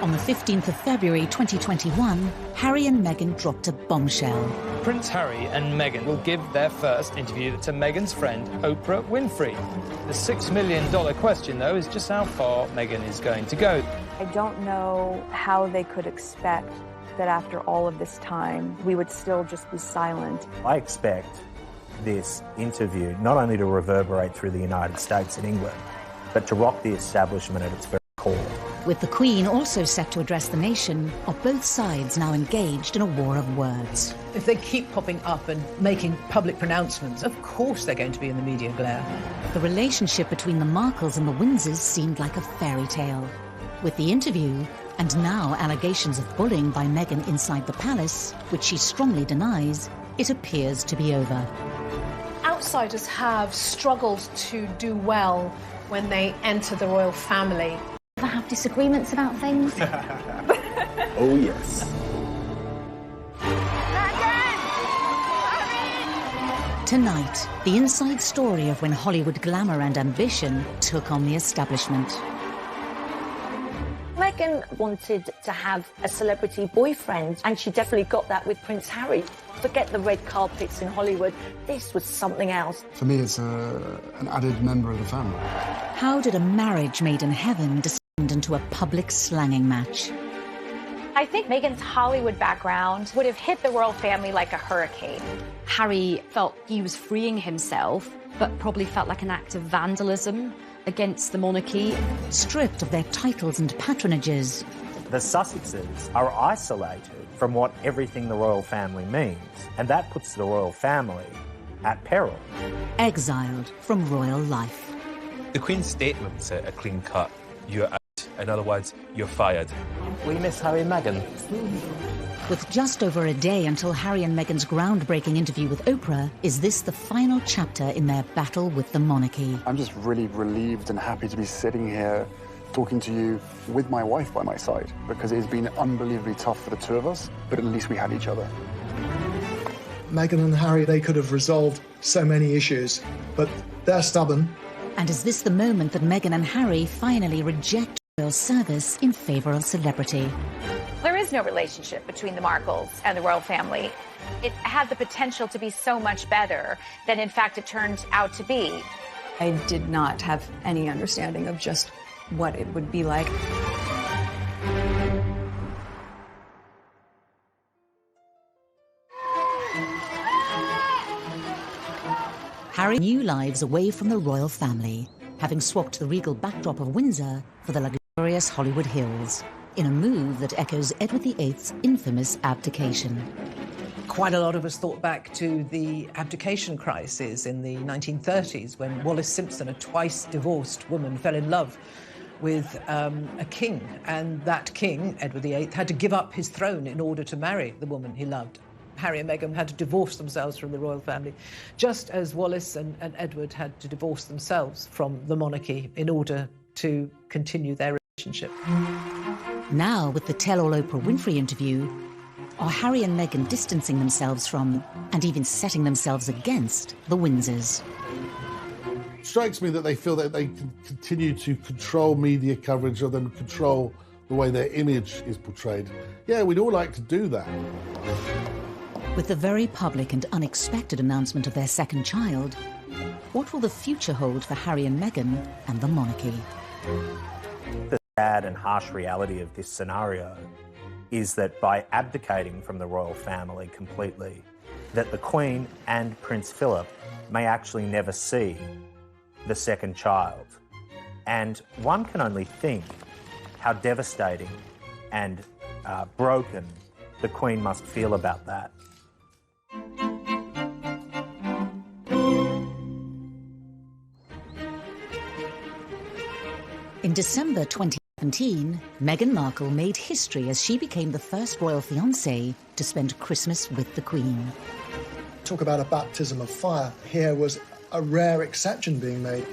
On the 15th of February 2021, Harry and Meghan dropped a bombshell. Prince Harry and Meghan will give their first interview to Meghan's friend, Oprah Winfrey. The $6 million question, though, is just how far Meghan is going to go. I don't know how they could expect that after all of this time, we would still just be silent. I expect this interview not only to reverberate through the United States and England, but to rock the establishment at its very core. With the Queen also set to address the nation, are both sides now engaged in a war of words? If they keep popping up and making public pronouncements, of course they're going to be in the media glare. The relationship between the Markles and the Windsors seemed like a fairy tale. With the interview, and now allegations of bullying by Meghan inside the palace, which she strongly denies, it appears to be over. Outsiders have struggled to do well when they enter the royal family. Ever have disagreements about things? Oh, yes. Tonight, the inside story of when Hollywood glamour and ambition took on the establishment. Meghan wanted to have a celebrity boyfriend, and she definitely got that with Prince Harry. Forget the red carpets in Hollywood. This was something else. For me, it's an added member of the family. How did a marriage made in heaven descend into a public slanging match? I think Meghan's Hollywood background would have hit the royal family like a hurricane. Harry felt he was freeing himself, but probably felt like an act of vandalism against the monarchy. Stripped of their titles and patronages, The Sussexes are isolated from what everything the royal family means, and that puts the royal family at peril. exiled from royal life. The Queen's statement's a clean cut. You're out. In other words, you're fired. We miss Harry and Meghan. With just over a day until Harry and Meghan's groundbreaking interview with Oprah, is this the final chapter in their battle with the monarchy? I'm just really relieved and happy to be sitting here talking to you with my wife by my side, because it's been unbelievably tough for the two of us, but at least we had each other. Meghan and Harry, they could have resolved so many issues, but they're stubborn. And is this the moment that Meghan and Harry finally reject royal service in favour of celebrity? There is no relationship between the Markles and the royal family. It had the potential to be so much better than, in fact, it turned out to be. I did not have any understanding of just what it would be like. Harry new lives away from the royal family, having swapped the regal backdrop of Windsor for the luxurious Hollywood Hills, in a move that echoes Edward VIII's infamous abdication. Quite a lot of us thought back to the abdication crisis in the 1930s when Wallis Simpson, a twice divorced woman, fell in love with a king, and that king, Edward VIII, had to give up his throne in order to marry the woman he loved. Harry and Meghan had to divorce themselves from the royal family, just as Wallis and Edward had to divorce themselves from the monarchy in order to continue their relationship. Now, with the tell-all Oprah Winfrey interview, are Harry and Meghan distancing themselves from, and even setting themselves against, the Windsors? It strikes me that they feel that they can continue to control media coverage of them, control the way their image is portrayed. Yeah, we'd all like to do that. With the very public and unexpected announcement of their second child, what will the future hold for Harry and Meghan and the monarchy? The sad and harsh reality of this scenario is that by abdicating from the royal family completely, that the Queen and Prince Philip may actually never see the second child. And one can only think how devastating and broken the Queen must feel about that. In December 2017, Meghan Markle made history as she became the first royal fiancée to spend Christmas with the Queen. Talk about a baptism of fire. Here was a rare exception being made.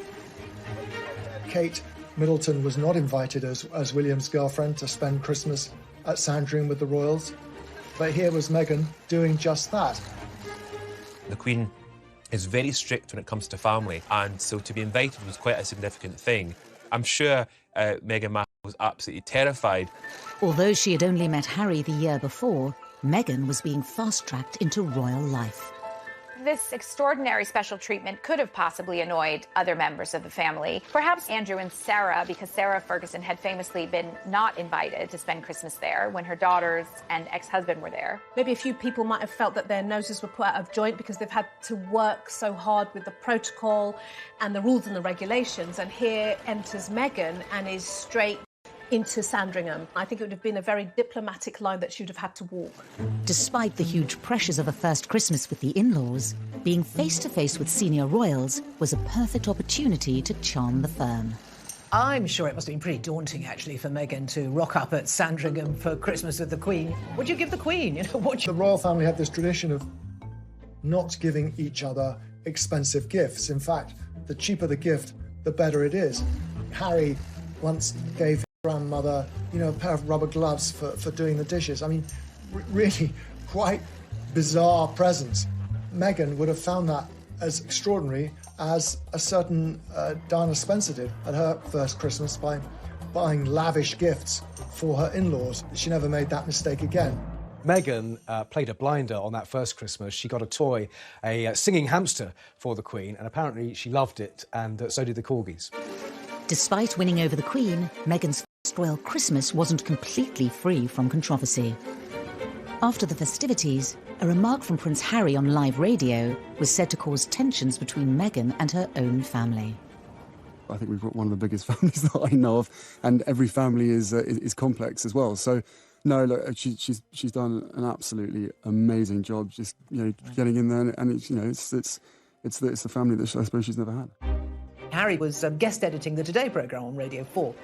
Kate Middleton was not invited as William's girlfriend to spend Christmas at Sandringham with the royals, but here was Meghan doing just that. The Queen is very strict when it comes to family, and so to be invited was quite a significant thing. I'm sure Meghan Markle was absolutely terrified. Although she had only met Harry the year before, Meghan was being fast-tracked into royal life. This extraordinary special treatment could have possibly annoyed other members of the family. Perhaps Andrew and Sarah, because Sarah Ferguson had famously been not invited to spend Christmas there when her daughters and ex-husband were there. Maybe a few people might have felt that their noses were put out of joint because they've had to work so hard with the protocol and the rules and the regulations. And here enters Meghan and is straight into Sandringham. I think it would have been a very diplomatic line that she would have had to walk. Despite the huge pressures of a first Christmas with the in-laws, being face-to-face with senior royals was a perfect opportunity to charm the firm. I'm sure it must have been pretty daunting, actually, for Meghan to rock up at Sandringham for Christmas with the Queen. What do you give the Queen? You know, The royal family had this tradition of not giving each other expensive gifts. In fact, the cheaper the gift, the better it is. Harry once gave his grandmother, a pair of rubber gloves for doing the dishes. I mean, really quite bizarre presents. Meghan would have found that as extraordinary as a certain Diana Spencer did at her first Christmas by buying lavish gifts for her in-laws. She never made that mistake again. Meghan played a blinder on that first Christmas. She got a toy, a singing hamster for the Queen, and apparently she loved it, and so did the corgis. Despite winning over the Queen, Meghan's first royal Christmas wasn't completely free from controversy. After the festivities, a remark from Prince Harry on live radio was said to cause tensions between Meghan and her own family. I think we've got one of the biggest families that I know of, and every family is complex as well. So, no, look, she's done an absolutely amazing job, just getting in there, and it's the family that I suppose she's never had. Harry was guest editing the Today programme on Radio 4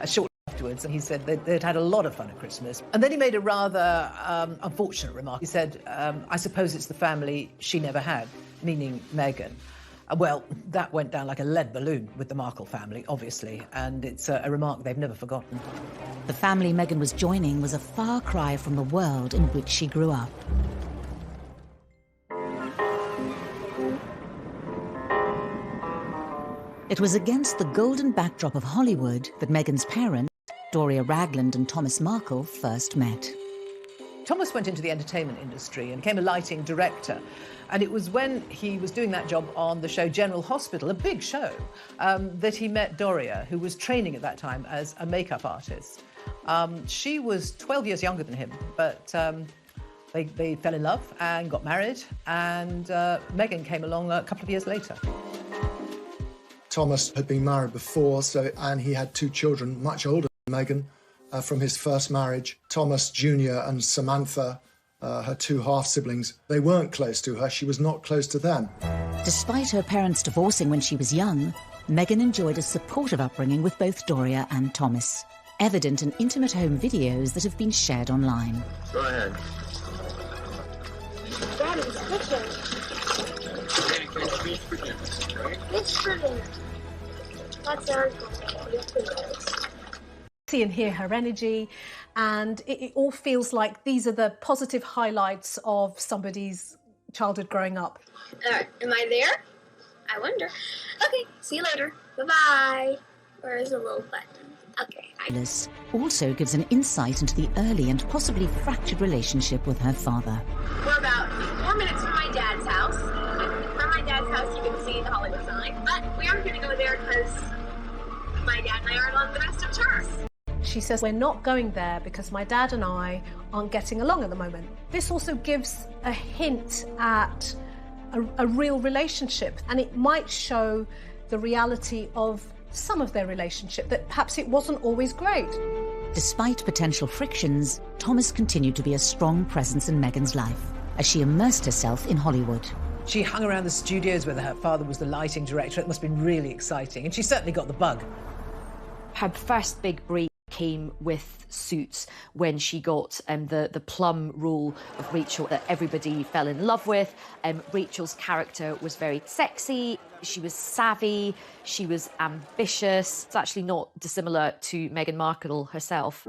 shortly afterwards, and he said they'd had a lot of fun at Christmas. And then he made a rather unfortunate remark. He said, I suppose it's the family she never had, meaning Meghan. Well, that went down like a lead balloon with the Markle family, obviously, and it's a remark they've never forgotten. The family Meghan was joining was a far cry from the world in which she grew up. It was against the golden backdrop of Hollywood that Meghan's parents, Doria Ragland and Thomas Markle, first met. Thomas went into the entertainment industry and became a lighting director. And it was when he was doing that job on the show General Hospital, a big show, that he met Doria, who was training at that time as a makeup artist. She was 12 years younger than him, but they fell in love and got married, and Meghan came along a couple of years later. Thomas had been married before, and he had 2 children, much older than Meghan, from his first marriage. Thomas Jr. and Samantha, her 2 half-siblings, they weren't close to her. She was not close to them. Despite her parents divorcing when she was young, Meghan enjoyed a supportive upbringing with both Doria and Thomas, evident in intimate home videos that have been shared online. Go ahead. Daddy's cooking. It's pretty. That's our goal. See and hear her energy, and it all feels like these are the positive highlights of somebody's childhood growing up. Am I there? I wonder. Okay, see you later. Bye-bye. Where is the little button? Okay. Alice also gives an insight into the early and possibly fractured relationship with her father. We're about 4 minutes from my dad's house. From my dad's house, you can see the Hollywood sign, but we aren't going to go there because my dad and I aren't on the best of terms. She says, we're not going there because my dad and I aren't getting along at the moment. This also gives a hint at a real relationship, and it might show the reality of some of their relationship, that perhaps it wasn't always great. Despite potential frictions, Thomas continued to be a strong presence in Meghan's life as she immersed herself in Hollywood. She hung around the studios where her father was the lighting director. It must have been really exciting, and she certainly got the bug. Her first big break came with Suits, when she got the plum role of Rachel that everybody fell in love with. Rachel's character was very sexy, she was savvy, she was ambitious. It's actually not dissimilar to Meghan Markle herself.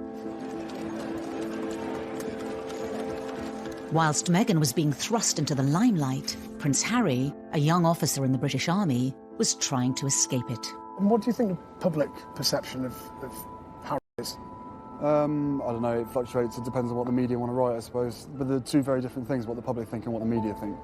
Whilst Meghan was being thrust into the limelight, Prince Harry, a young officer in the British Army, was trying to escape it. And what do you think the public perception of Harry is? I don't know, it fluctuates. It depends on what the media want to write, I suppose. But they're two very different things, what the public think and what the media think.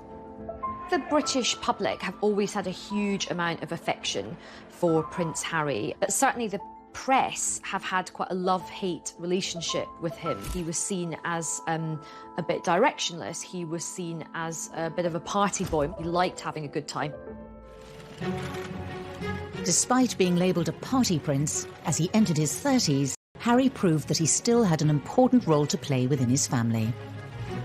The British public have always had a huge amount of affection for Prince Harry, but certainly the press have had quite a love-hate relationship with him. He was seen as a bit directionless. He was seen as a bit of a party boy. He liked having a good time. Despite being labelled a party prince, as he entered his 30s, Harry proved that he still had an important role to play within his family.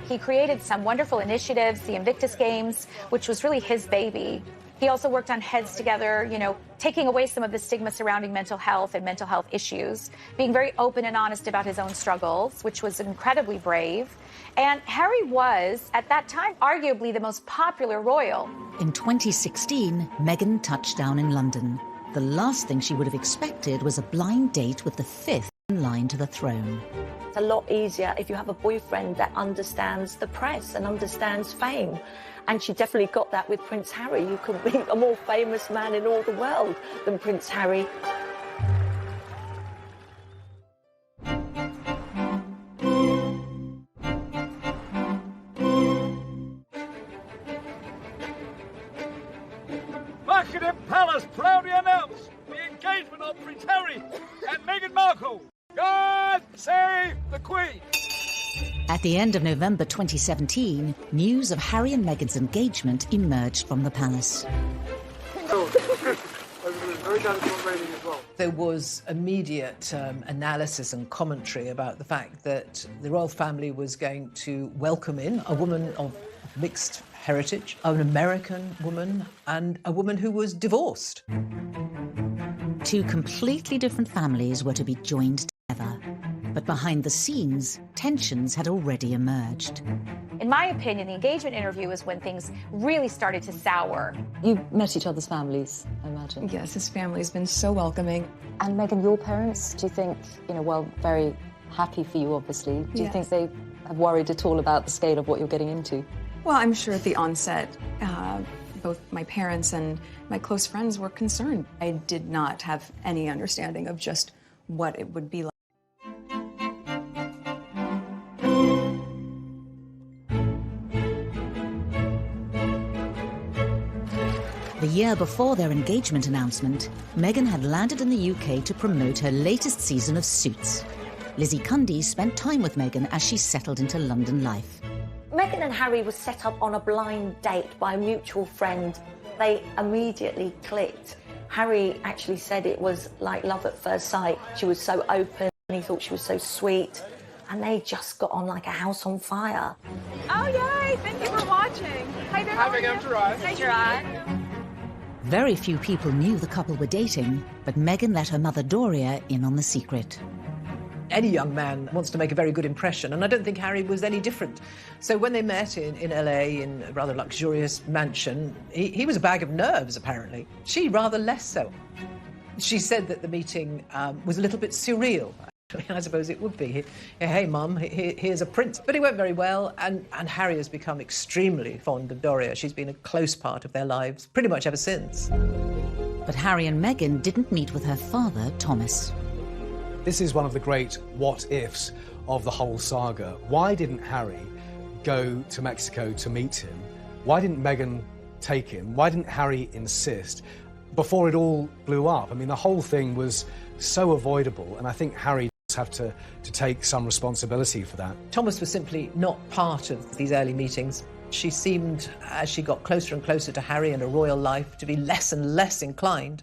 He created some wonderful initiatives, the Invictus Games, which was really his baby. He also worked on Heads Together, you know, taking away some of the stigma surrounding mental health and mental health issues, being very open and honest about his own struggles, which was incredibly brave. And Harry was, at that time, arguably the most popular royal. In 2016, Meghan touched down in London. The last thing she would have expected was a blind date with the fifth in line to the throne. It's a lot easier if you have a boyfriend that understands the press and understands fame. And she definitely got that with Prince Harry. You couldn't be a more famous man in all the world than Prince Harry. Buckingham Palace proudly announce the engagement of Prince Harry and Meghan Markle. God save the Queen! At the end of November 2017, news of Harry and Meghan's engagement emerged from the palace. There was immediate analysis and commentary about the fact that the royal family was going to welcome in a woman of mixed heritage, an American woman, and a woman who was divorced. Two completely different families were to be joined together. But behind the scenes, tensions had already emerged. In my opinion, the engagement interview is when things really started to sour. You met each other's families, I imagine. Yes, his family's been so welcoming. And Meghan, your parents, do you think, well, very happy for you, obviously. Do you think they have worried at all about the scale of what you're getting into? Well, I'm sure at the onset, both my parents and my close friends were concerned. I did not have any understanding of just what it would be like. The year before their engagement announcement, Meghan had landed in the UK to promote her latest season of Suits. Lizzie Cundy spent time with Meghan as she settled into London life. Meghan and Harry were set up on a blind date by a mutual friend. They immediately clicked. Harry actually said it was like love at first sight. She was so open, and he thought she was so sweet. And they just got on like a house on fire. Oh, yay! Thank you for watching. Hi there. Hi, Meghan. I'm Gerard. Hi, Gerard. Very few people knew the couple were dating, but Meghan let her mother Doria in on the secret. Any young man wants to make a very good impression, and I don't think Harry was any different. So when they met in LA in a rather luxurious mansion, he was a bag of nerves, apparently. She rather less so. She said that the meeting was a little bit surreal. I suppose it would be. Hey, Mum, here's a prince. But it went very well, and Harry has become extremely fond of Doria. She's been a close part of their lives pretty much ever since. But Harry and Meghan didn't meet with her father, Thomas. This is one of the great what-ifs of the whole saga. Why didn't Harry go to Mexico to meet him? Why didn't Meghan take him? Why didn't Harry insist before it all blew up? I mean, the whole thing was so avoidable, and I think Harry does have to take some responsibility for that. Thomas was simply not part of these early meetings. She seemed, as she got closer and closer to Harry and a royal life, to be less and less inclined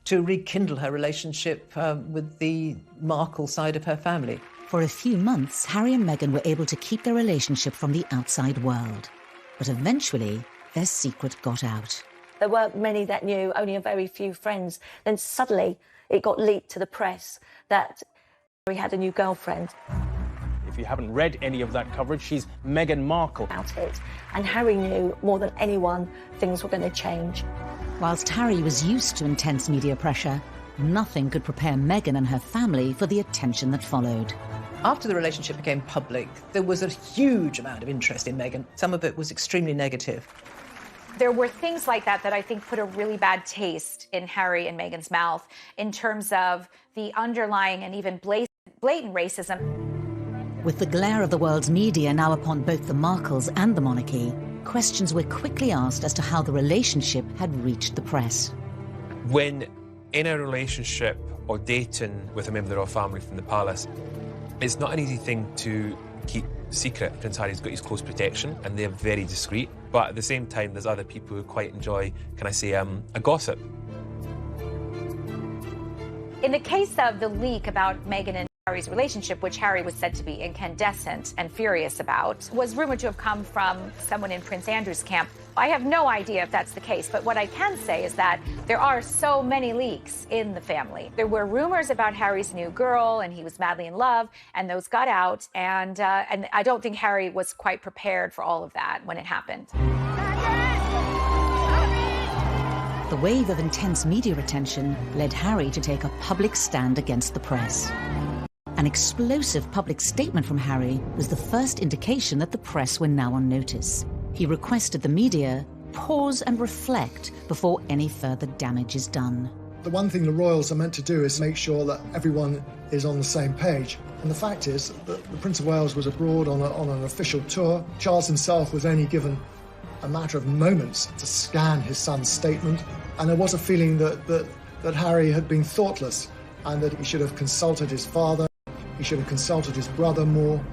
to rekindle her relationship with the Markle side of her family. For a few months, Harry and Meghan were able to keep their relationship from the outside world. But eventually, their secret got out. There weren't many that knew, only a very few friends. Then suddenly it got leaked to the press that Harry had a new girlfriend. If you haven't read any of that coverage, she's Meghan Markle. About it. And Harry knew more than anyone things were going to change. Whilst Harry was used to intense media pressure, nothing could prepare Meghan and her family for the attention that followed. After the relationship became public, there was a huge amount of interest in Meghan. Some of it was extremely negative. There were things like that that I think put a really bad taste in Harry and Meghan's mouth in terms of the underlying and even blatant racism. With the glare of the world's media now upon both the Markles and the monarchy, questions were quickly asked as to how the relationship had reached the press. When in a relationship or dating with a member of the royal family from the palace, it's not an easy thing to keep secret. Prince Harry's got his close protection and they're very discreet, but at the same time there's other people who quite enjoy, can I say, a gossip. In the case of the leak about Meghan and Harry's relationship, which Harry was said to be incandescent and furious about, was rumored to have come from someone in Prince Andrew's camp. I have no idea if that's the case, but what I can say is that there are so many leaks in the family. There were rumors about Harry's new girl, and he was madly in love, and those got out, and I don't think Harry was quite prepared for all of that when it happened. The wave of intense media attention led Harry to take a public stand against the press. An explosive public statement from Harry was the first indication that the press were now on notice. He requested the media pause and reflect before any further damage is done. The one thing the royals are meant to do is make sure that everyone is on the same page. And the fact is that the Prince of Wales was abroad on an official tour. Charles himself was only given a matter of moments to scan his son's statement. And there was a feeling that Harry had been thoughtless and that he should have consulted his father, he should have consulted his brother more,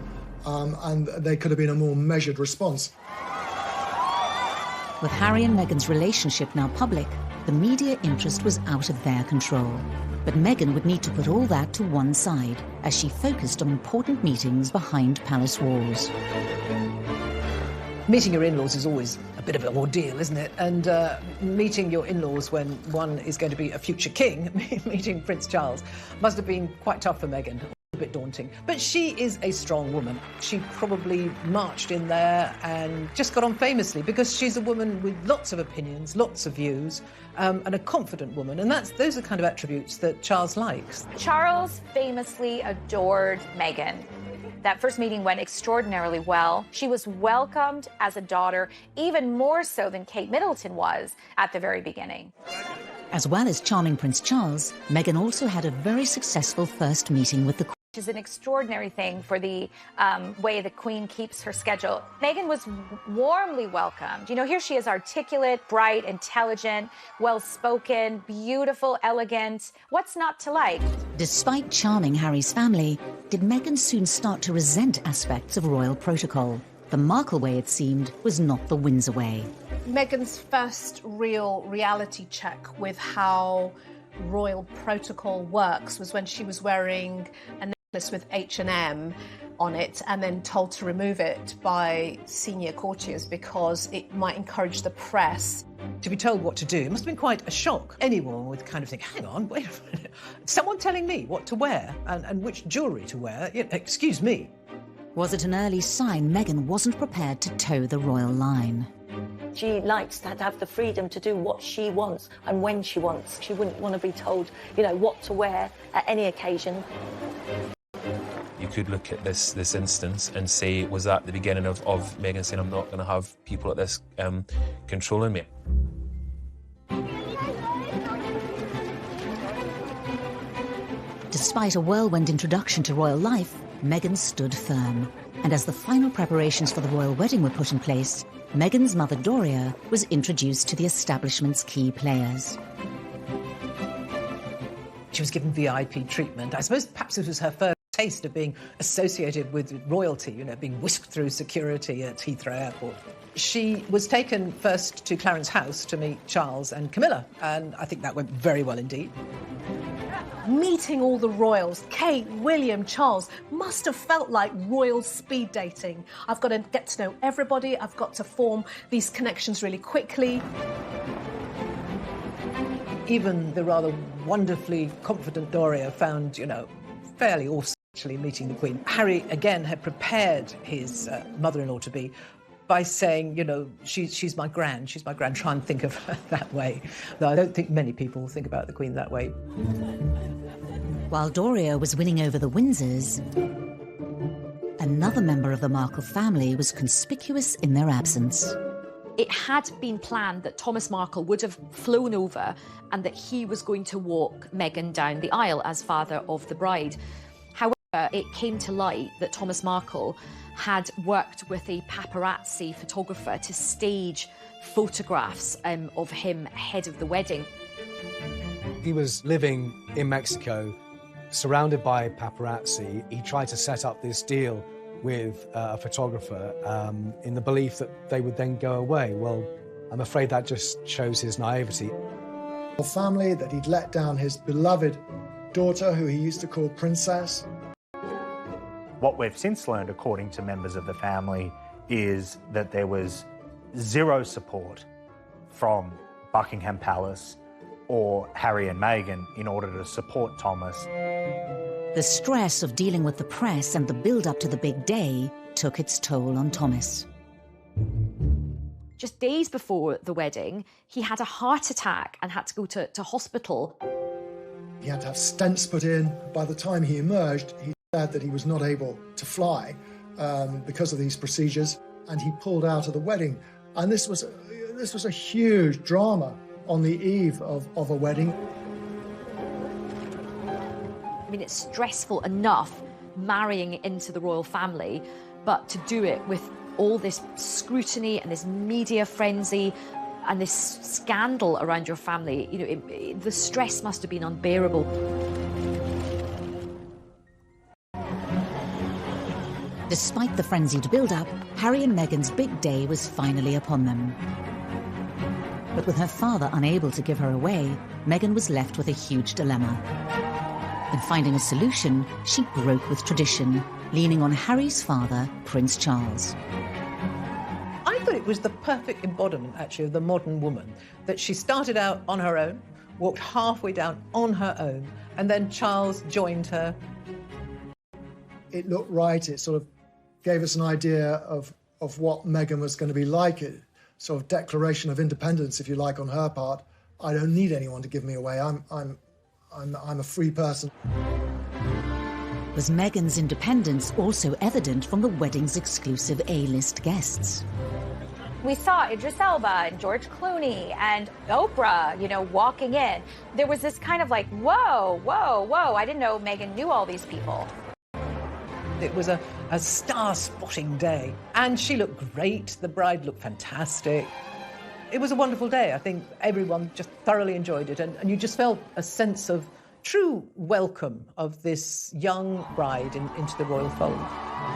and there could have been a more measured response. With Harry and Meghan's relationship now public, the media interest was out of their control. But Meghan would need to put all that to one side as she focused on important meetings behind palace walls. Meeting your in-laws is always a bit of an ordeal, isn't it? And meeting your in-laws when one is going to be a future king, meeting Prince Charles, must have been quite tough for Meghan. A bit daunting. But she is a strong woman. She probably marched in there and just got on famously because she's a woman with lots of opinions, lots of views, and a confident woman. And those are the kind of attributes that Charles likes. Charles famously adored Meghan. That first meeting went extraordinarily well. She was welcomed as a daughter, even more so than Kate Middleton was at the very beginning. As well as charming Prince Charles, Meghan also had a very successful first meeting with the Queen. Which is an extraordinary thing for the way the Queen keeps her schedule. Meghan was warmly welcomed. You know, here she is, articulate, bright, intelligent, well-spoken, beautiful, elegant. What's not to like? Despite charming Harry's family, did Meghan soon start to resent aspects of royal protocol? The Markle way, it seemed, was not the Windsor way. Meghan's first real reality check with how royal protocol works was when she was wearing a necklace with H&M on it and then told to remove it by senior courtiers because it might encourage the press. To be told what to do must have been quite a shock. Anyone would kind of think, hang on, wait a minute, someone telling me what to wear and which jewellery to wear, excuse me. Was it an early sign Meghan wasn't prepared to toe the royal line? She likes to have the freedom to do what she wants and when she wants. She wouldn't want to be told, you know, what to wear at any occasion. You could look at this instance and say, was that the beginning of Meghan saying, I'm not going to have people like this controlling me? Despite a whirlwind introduction to royal life, Meghan stood firm. And as the final preparations for the royal wedding were put in place, Meghan's mother Doria was introduced to the establishment's key players. She was given VIP treatment. I suppose perhaps it was her first taste of being associated with royalty, you know, being whisked through security at Heathrow Airport. She was taken first to Clarence House to meet Charles and Camilla, and I think that went very well indeed. Meeting all the royals, Kate, William, Charles, must have felt like royal speed dating. I've got to get to know everybody, I've got to form these connections really quickly. Even the rather wonderfully confident Doria found, you know, fairly awesome actually meeting the Queen. Harry, again, had prepared his mother-in-law-to-be by saying, you know, she's my gran, try and think of her that way. Though I don't think many people think about the Queen that way. While Doria was winning over the Windsors, another member of the Markle family was conspicuous in their absence. It had been planned that Thomas Markle would have flown over and that he was going to walk Meghan down the aisle as father of the bride. However, it came to light that Thomas Markle had worked with a paparazzi photographer to stage photographs of him ahead of the wedding. He was living in Mexico, surrounded by paparazzi. He tried to set up this deal with a photographer in the belief that they would then go away. Well, I'm afraid that just shows his naivety. A family that he'd let down his beloved daughter, who he used to call Princess. What we've since learned, according to members of the family, is that there was zero support from Buckingham Palace or Harry and Meghan in order to support Thomas. The stress of dealing with the press and the build-up to the big day took its toll on Thomas. Just days before the wedding, he had a heart attack and had to go to hospital. He had to have stents put in. By the time he emerged, he said that he was not able to fly because of these procedures, and he pulled out of the wedding. And this was a huge drama on the eve of a wedding. I mean, it's stressful enough marrying into the royal family, but to do it with all this scrutiny and this media frenzy and this scandal around your family, you know, the stress must have been unbearable. Despite the frenzied build-up, Harry and Meghan's big day was finally upon them. But with her father unable to give her away, Meghan was left with a huge dilemma. In finding a solution, she broke with tradition, leaning on Harry's father, Prince Charles. I thought it was the perfect embodiment, actually, of the modern woman, that she started out on her own, walked halfway down on her own, and then Charles joined her. It looked right. It sort of gave us an idea of what Meghan was going to be like. It sort of declaration of independence, if you like, on her part. I don't need anyone to give me away. I'm a free person. Was Meghan's independence also evident from the wedding's exclusive A-list guests? We saw Idris Elba and George Clooney and Oprah, you know, walking in. There was this kind of like, whoa, whoa, whoa. I didn't know Meghan knew all these people. It was a star-spotting day, and she looked great. The bride looked fantastic. It was a wonderful day. I think everyone just thoroughly enjoyed it, and you just felt a sense of true welcome of this young bride into the royal fold.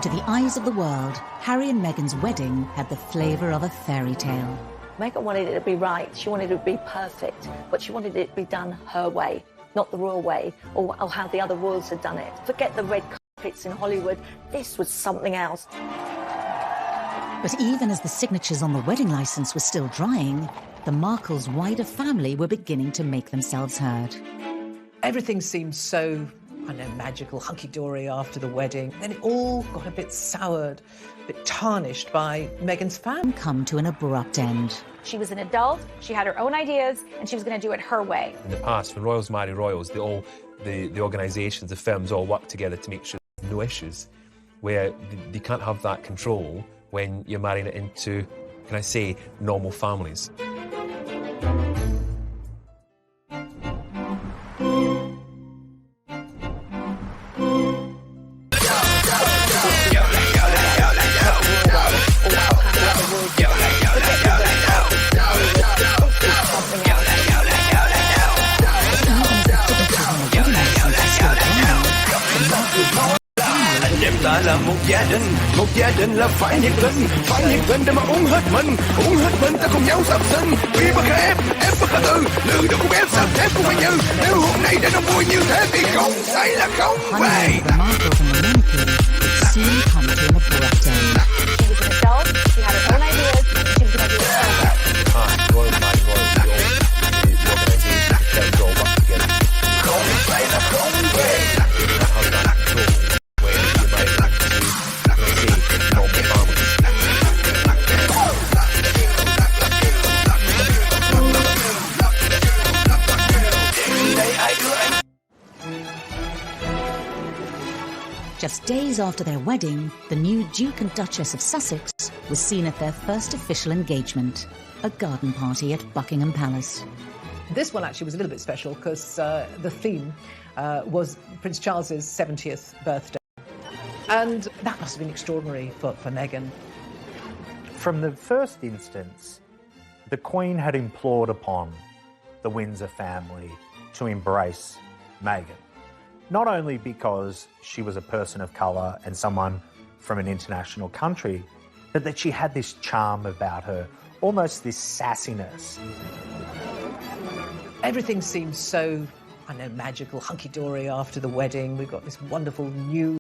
To the eyes of the world, Harry and Meghan's wedding had the flavour of a fairy tale. Meghan wanted it to be right. She wanted it to be perfect, but she wanted it to be done her way, not the royal way, or how the other royals had done it. Forget the red carpets in Hollywood. This was something else. But even as the signatures on the wedding licence were still drying, the Markles' wider family were beginning to make themselves heard. Everything seemed so, I don't know, magical, hunky-dory after the wedding. Then it all got a bit soured, a bit tarnished by Meghan's family. Come to an abrupt end. She was an adult, she had her own ideas, and she was going to do it her way. In the past, when royals marry royals, the organisations, the firms all work together to make sure there's no issues, where they can't have that control when you're marrying it into, can I say, normal families. Ta là một gia đình là phải nhiệt tình để mà uống hết mình ta cùng nhau sắp sinh, vì bất khả ép bất khả tư, lừa được cũng ép sắp ép cũng phải như, nếu hôm nay đã đông vui như thế thì không say là không về. The Markles and the Monarchy would soon come to an abrupt end. She was an adult, she had her own ideas, she was going to do it her way. Royal marry royals, the organisations, the firms all work together. Không say là không về. Have that control. Just days after their wedding, the new Duke and Duchess of Sussex was seen at their first official engagement, a garden party at Buckingham Palace. This one actually was a little bit special because the theme was Prince Charles's 70th birthday. And that must have been extraordinary for Meghan. From the first instance, the Queen had implored upon the Windsor family to embrace Meghan. Not only because she was a person of colour and someone from an international country, but that she had this charm about her, almost this sassiness. Everything seems so, I know, magical, hunky-dory after the wedding. We've got this wonderful new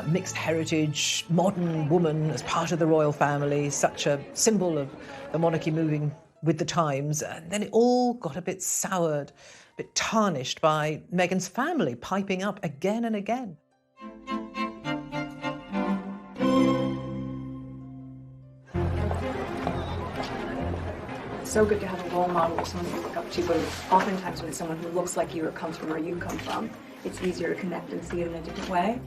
mixed heritage, modern woman as part of the royal family, such a symbol of the monarchy moving with the times. And then it all got a bit soured, a bit tarnished by Meghan's family piping up again and again. It's so good to have a role model or someone to look up to, but oftentimes when it's someone who looks like you or comes from where you come from, it's easier to connect and see it in a different way.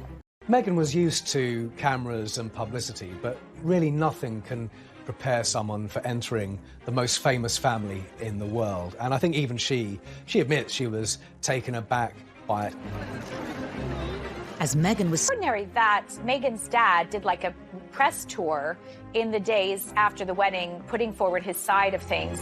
Meghan was used to cameras and publicity, but really nothing can prepare someone for entering the most famous family in the world. And I think even she admits she was taken aback by it. As Meghan was... Extraordinary that Meghan's dad did like a press tour in the days after the wedding, putting forward his side of things.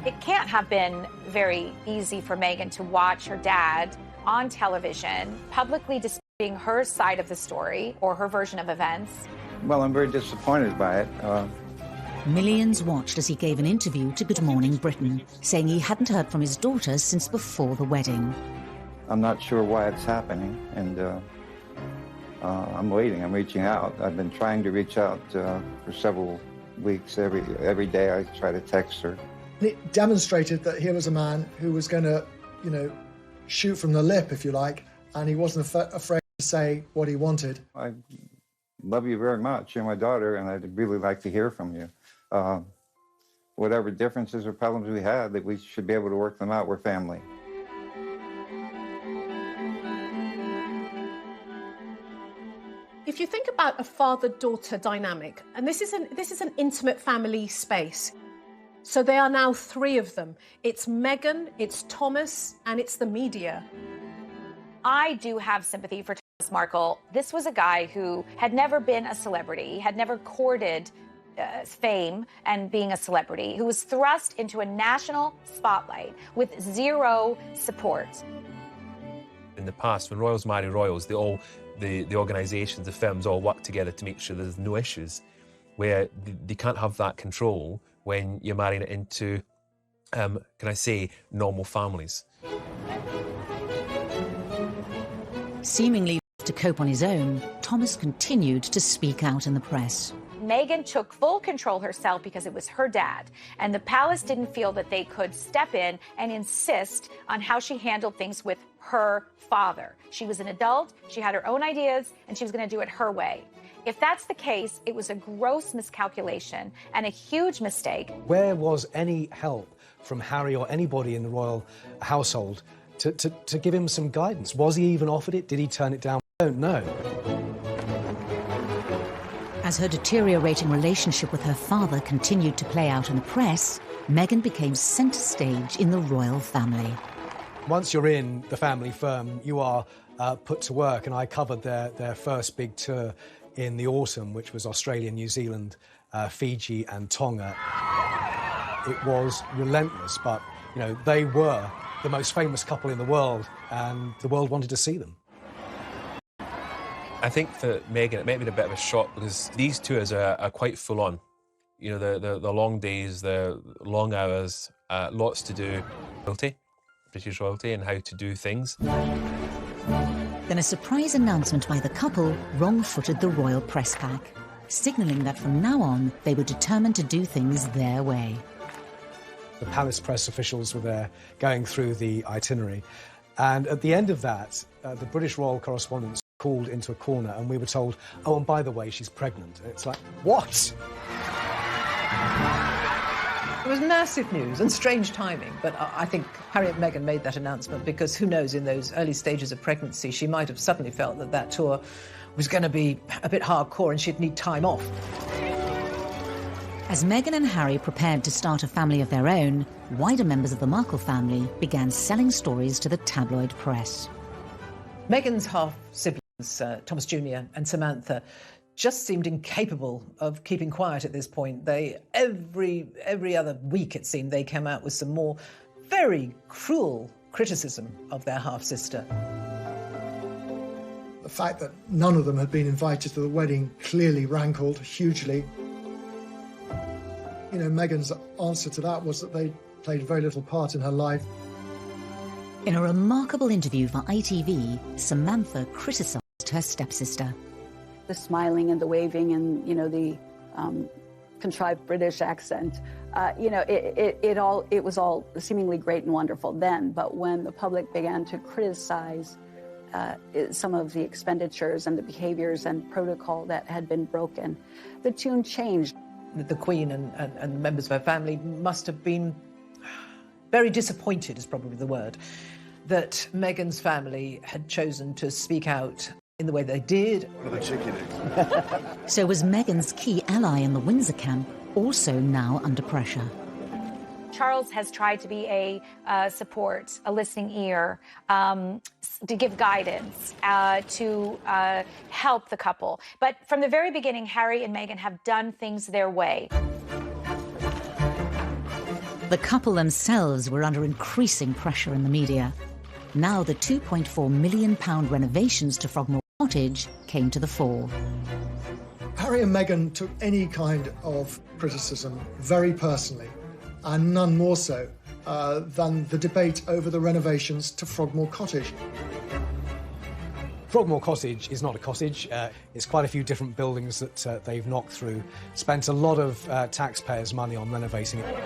It can't have been very easy for Meghan to watch her dad on television, publicly displaying her side of the story or her version of events. Well, I'm very disappointed by it. Millions watched as he gave an interview to Good Morning Britain, saying he hadn't heard from his daughter since before the wedding. I'm not sure why it's happening, and I'm waiting. I'm reaching out. I've been trying to reach out for several weeks. Every day I try to text her. It demonstrated that here was a man who was going to, shoot from the lip, if you like, and he wasn't afraid to say what he wanted. I love you very much. You're my daughter, and I'd really like to hear from you. Whatever differences or problems we had, that we should be able to work them out. We're family. If you think about a father-daughter dynamic, and this is an intimate family space, so there are now three of them. It's Meghan, it's Thomas, and it's the media. I do have sympathy for Thomas Markle. This was a guy who had never been a celebrity, had never courted fame and being a celebrity, who was thrust into a national spotlight with zero support. In the past, when royals marry royals, the organisations, the firms all work together to make sure there's no issues, where they can't have that control when you're marrying it into, can I say, normal families. Seemingly to cope on his own, Thomas continued to speak out in the press. Meghan took full control herself because it was her dad, and the palace didn't feel that they could step in and insist on how she handled things with her father. She was an adult, she had her own ideas, and she was going to do it her way. If that's the case, it was a gross miscalculation and a huge mistake. Where was any help from Harry or anybody in the royal household to give him some guidance? Was he even offered it? Did he turn it down? I don't know. As her deteriorating relationship with her father continued to play out in the press, Meghan became centre stage in the royal family. Once you're in the family firm, you are put to work, and I covered their first big tour in the autumn, which was Australia, New Zealand, Fiji and Tonga. It was relentless, but, they were the most famous couple in the world, and the world wanted to see them. I think for Meghan, it might have been a bit of a shock because these tours are quite full on. The long days, the long hours, lots to do. British royalty and how to do things. Then a surprise announcement by the couple wrong-footed the royal press pack, signalling that from now on they were determined to do things their way. The palace press officials were there going through the itinerary, and at the end of that, the British royal correspondents called into a corner and we were told, oh, and by the way, she's pregnant. It's like, what? It was massive news and strange timing, but I think Harry and Meghan made that announcement because who knows, in those early stages of pregnancy, she might have suddenly felt that that tour was going to be a bit hardcore and she'd need time off. As Meghan and Harry prepared to start a family of their own, wider members of the Markle family began selling stories to the tabloid press. Meghan's half-siblings, Thomas Jr. and Samantha, just seemed incapable of keeping quiet at this point. They, every other week, it seemed, they came out with some more very cruel criticism of their half-sister. The fact that none of them had been invited to the wedding clearly rankled hugely. You know, Meghan's answer to that was that they played very little part in her life. In a remarkable interview for ITV, Samantha criticised her stepsister. The smiling and the waving and, you know, the contrived British accent, you know, it was all seemingly great and wonderful then, but when the public began to criticize some of the expenditures and the behaviors and protocol that had been broken, the tune changed. The Queen and members of her family must have been very disappointed, is probably the word, that Meghan's family had chosen to speak out in the way they did. What are the chicken eggs? So was Meghan's key ally in the Windsor camp also now under pressure? Charles has tried to be a support, a listening ear, to give guidance, to help the couple. But from the very beginning, Harry and Meghan have done things their way. The couple themselves were under increasing pressure in the media. Now the £2.4 million renovations to Frogmore Cottage came to the fore. Harry and Meghan took any kind of criticism very personally, and none more so than the debate over the renovations to Frogmore Cottage. Frogmore Cottage is not a cottage. It's quite a few different buildings that they've knocked through. Spent a lot of taxpayers' money on renovating it.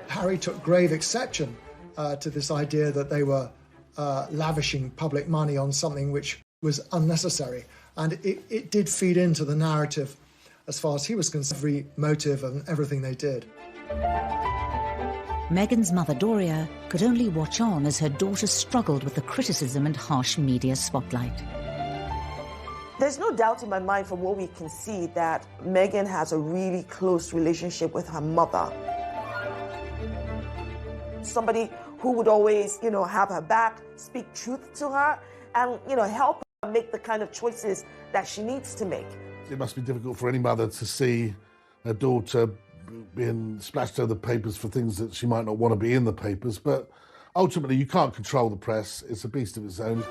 Harry took grave exception to this idea that they were lavishing public money on something which was unnecessary. And it did feed into the narrative, as far as he was concerned, every motive and everything they did. Meghan's mother, Doria, could only watch on as her daughter struggled with the criticism and harsh media spotlight. There's no doubt in my mind from what we can see that Meghan has a really close relationship with her mother. Somebody who would always, you know, have her back, speak truth to her, and, you know, help her make the kind of choices that she needs to make. It must be difficult for any mother to see her daughter being splashed over the papers for things that she might not want to be in the papers, but ultimately you can't control the press. It's a beast of its own.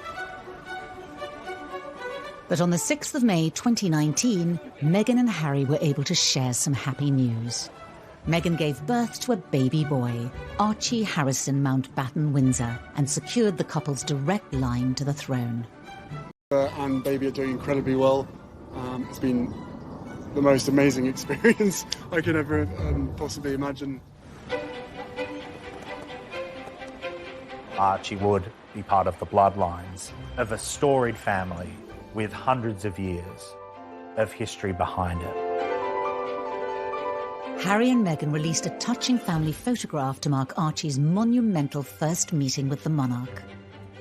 But on the 6th of May 2019, Meghan and Harry were able to share some happy news. Meghan gave birth to a baby boy, Archie Harrison Mountbatten Windsor, and secured the couple's direct line to the throne. And baby are doing incredibly well. It's been the most amazing experience I could ever possibly imagine. Archie would be part of the bloodlines of a storied family with hundreds of years of history behind it. Harry and Meghan released a touching family photograph to mark Archie's monumental first meeting with the monarch.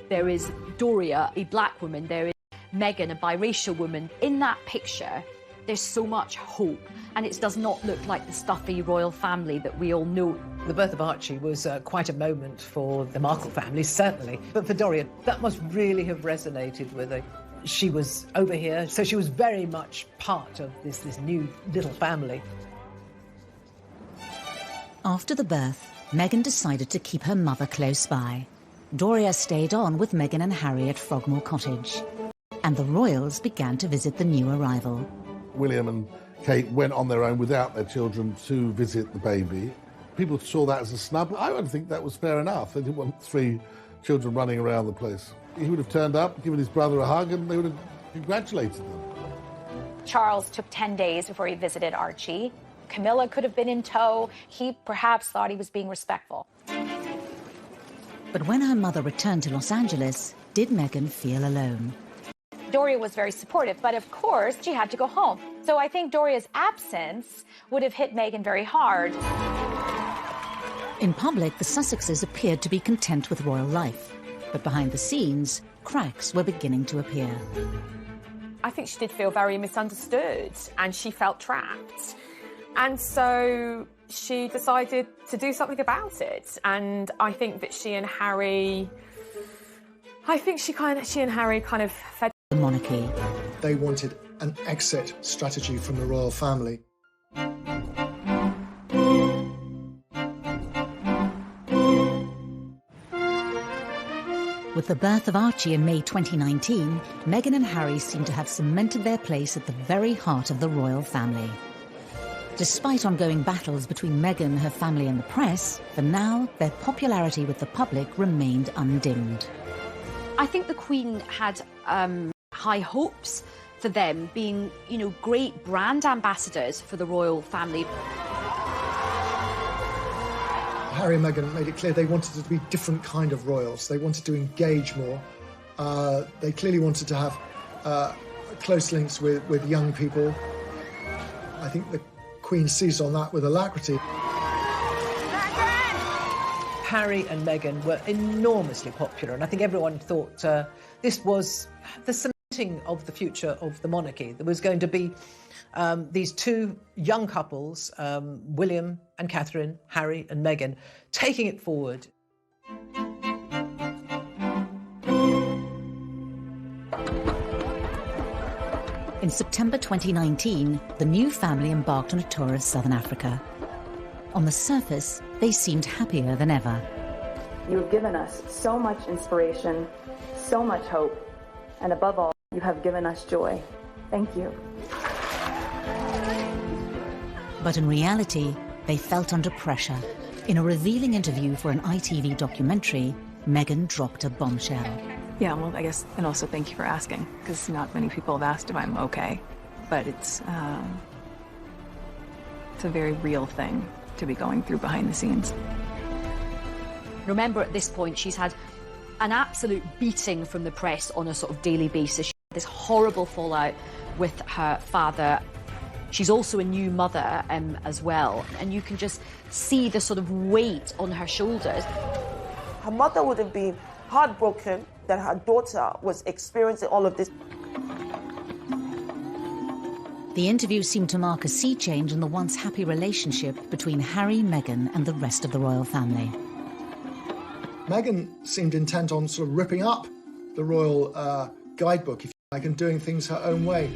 There is Doria, a black woman. There is Meghan, a biracial woman. In that picture, there's so much hope, and it does not look like the stuffy royal family that we all know. The birth of Archie was quite a moment for the Markle family, certainly. But for Doria, that must really have resonated with her. She was over here, so she was very much part of this new little family. After the birth, Meghan decided to keep her mother close by. Doria stayed on with Meghan and Harry at Frogmore Cottage, and the royals began to visit the new arrival. William and Kate went on their own without their children to visit the baby. People saw that as a snub. I don't think that was fair enough. They didn't want 3 children running around the place. He would have turned up, given his brother a hug, and they would have congratulated them. Charles took 10 days before he visited Archie. Camilla could have been in tow. He perhaps thought he was being respectful. But when her mother returned to Los Angeles, did Meghan feel alone? Doria was very supportive, but of course she had to go home. So I think Doria's absence would have hit Meghan very hard. In public, the Sussexes appeared to be content with royal life, but behind the scenes, cracks were beginning to appear. I think she did feel very misunderstood and she felt trapped. And so she decided to do something about it. And I think that she and Harry kind of fed the monarchy. They wanted an exit strategy from the royal family. With the birth of Archie in May 2019, Meghan and Harry seem to have cemented their place at the very heart of the royal family. Despite ongoing battles between Meghan, her family and the press, for now, their popularity with the public remained undimmed. I think the Queen had high hopes for them being, great brand ambassadors for the royal family. Harry and Meghan made it clear they wanted to be different kind of royals. They wanted to engage more. They clearly wanted to have close links with young people. I think the Queen seized on that with alacrity. Harry and Meghan were enormously popular, and I think everyone thought this was the cementing of the future of the monarchy. There was going to be these two young couples, William and Catherine, Harry and Meghan, taking it forward. In September 2019, the new family embarked on a tour of Southern Africa. On the surface, they seemed happier than ever. You have given us so much inspiration, so much hope, and above all, you have given us joy. Thank you. But in reality, they felt under pressure. In a revealing interview for an ITV documentary, Meghan dropped a bombshell. Yeah, well, I guess, and also thank you for asking, because not many people have asked if I'm okay. But it's a very real thing to be going through behind the scenes. Remember, at this point, she's had an absolute beating from the press on a sort of daily basis. She had this horrible fallout with her father. She's also a new mother as well, and you can just see the sort of weight on her shoulders. Her mother would have been heartbroken that her daughter was experiencing all of this. The interview seemed to mark a sea change in the once happy relationship between Harry, Meghan and the rest of the royal family. Meghan seemed intent on sort of ripping up the royal guidebook, if you like, and doing things her own way.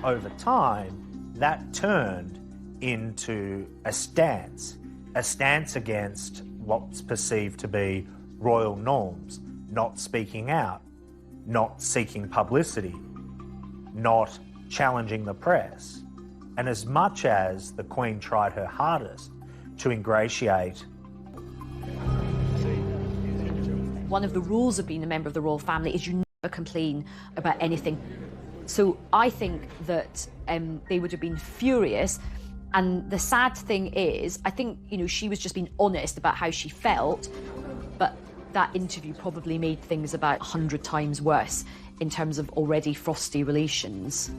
Over time, that turned into a stance against what's perceived to be royal norms, not speaking out, not seeking publicity, not challenging the press. And as much as the Queen tried her hardest to ingratiate. One of the rules of being a member of the royal family is you never complain about anything. So I think that they would have been furious. And the sad thing is, I think, she was just being honest about how she felt, but that interview probably made things about 100 times worse in terms of already frosty relations.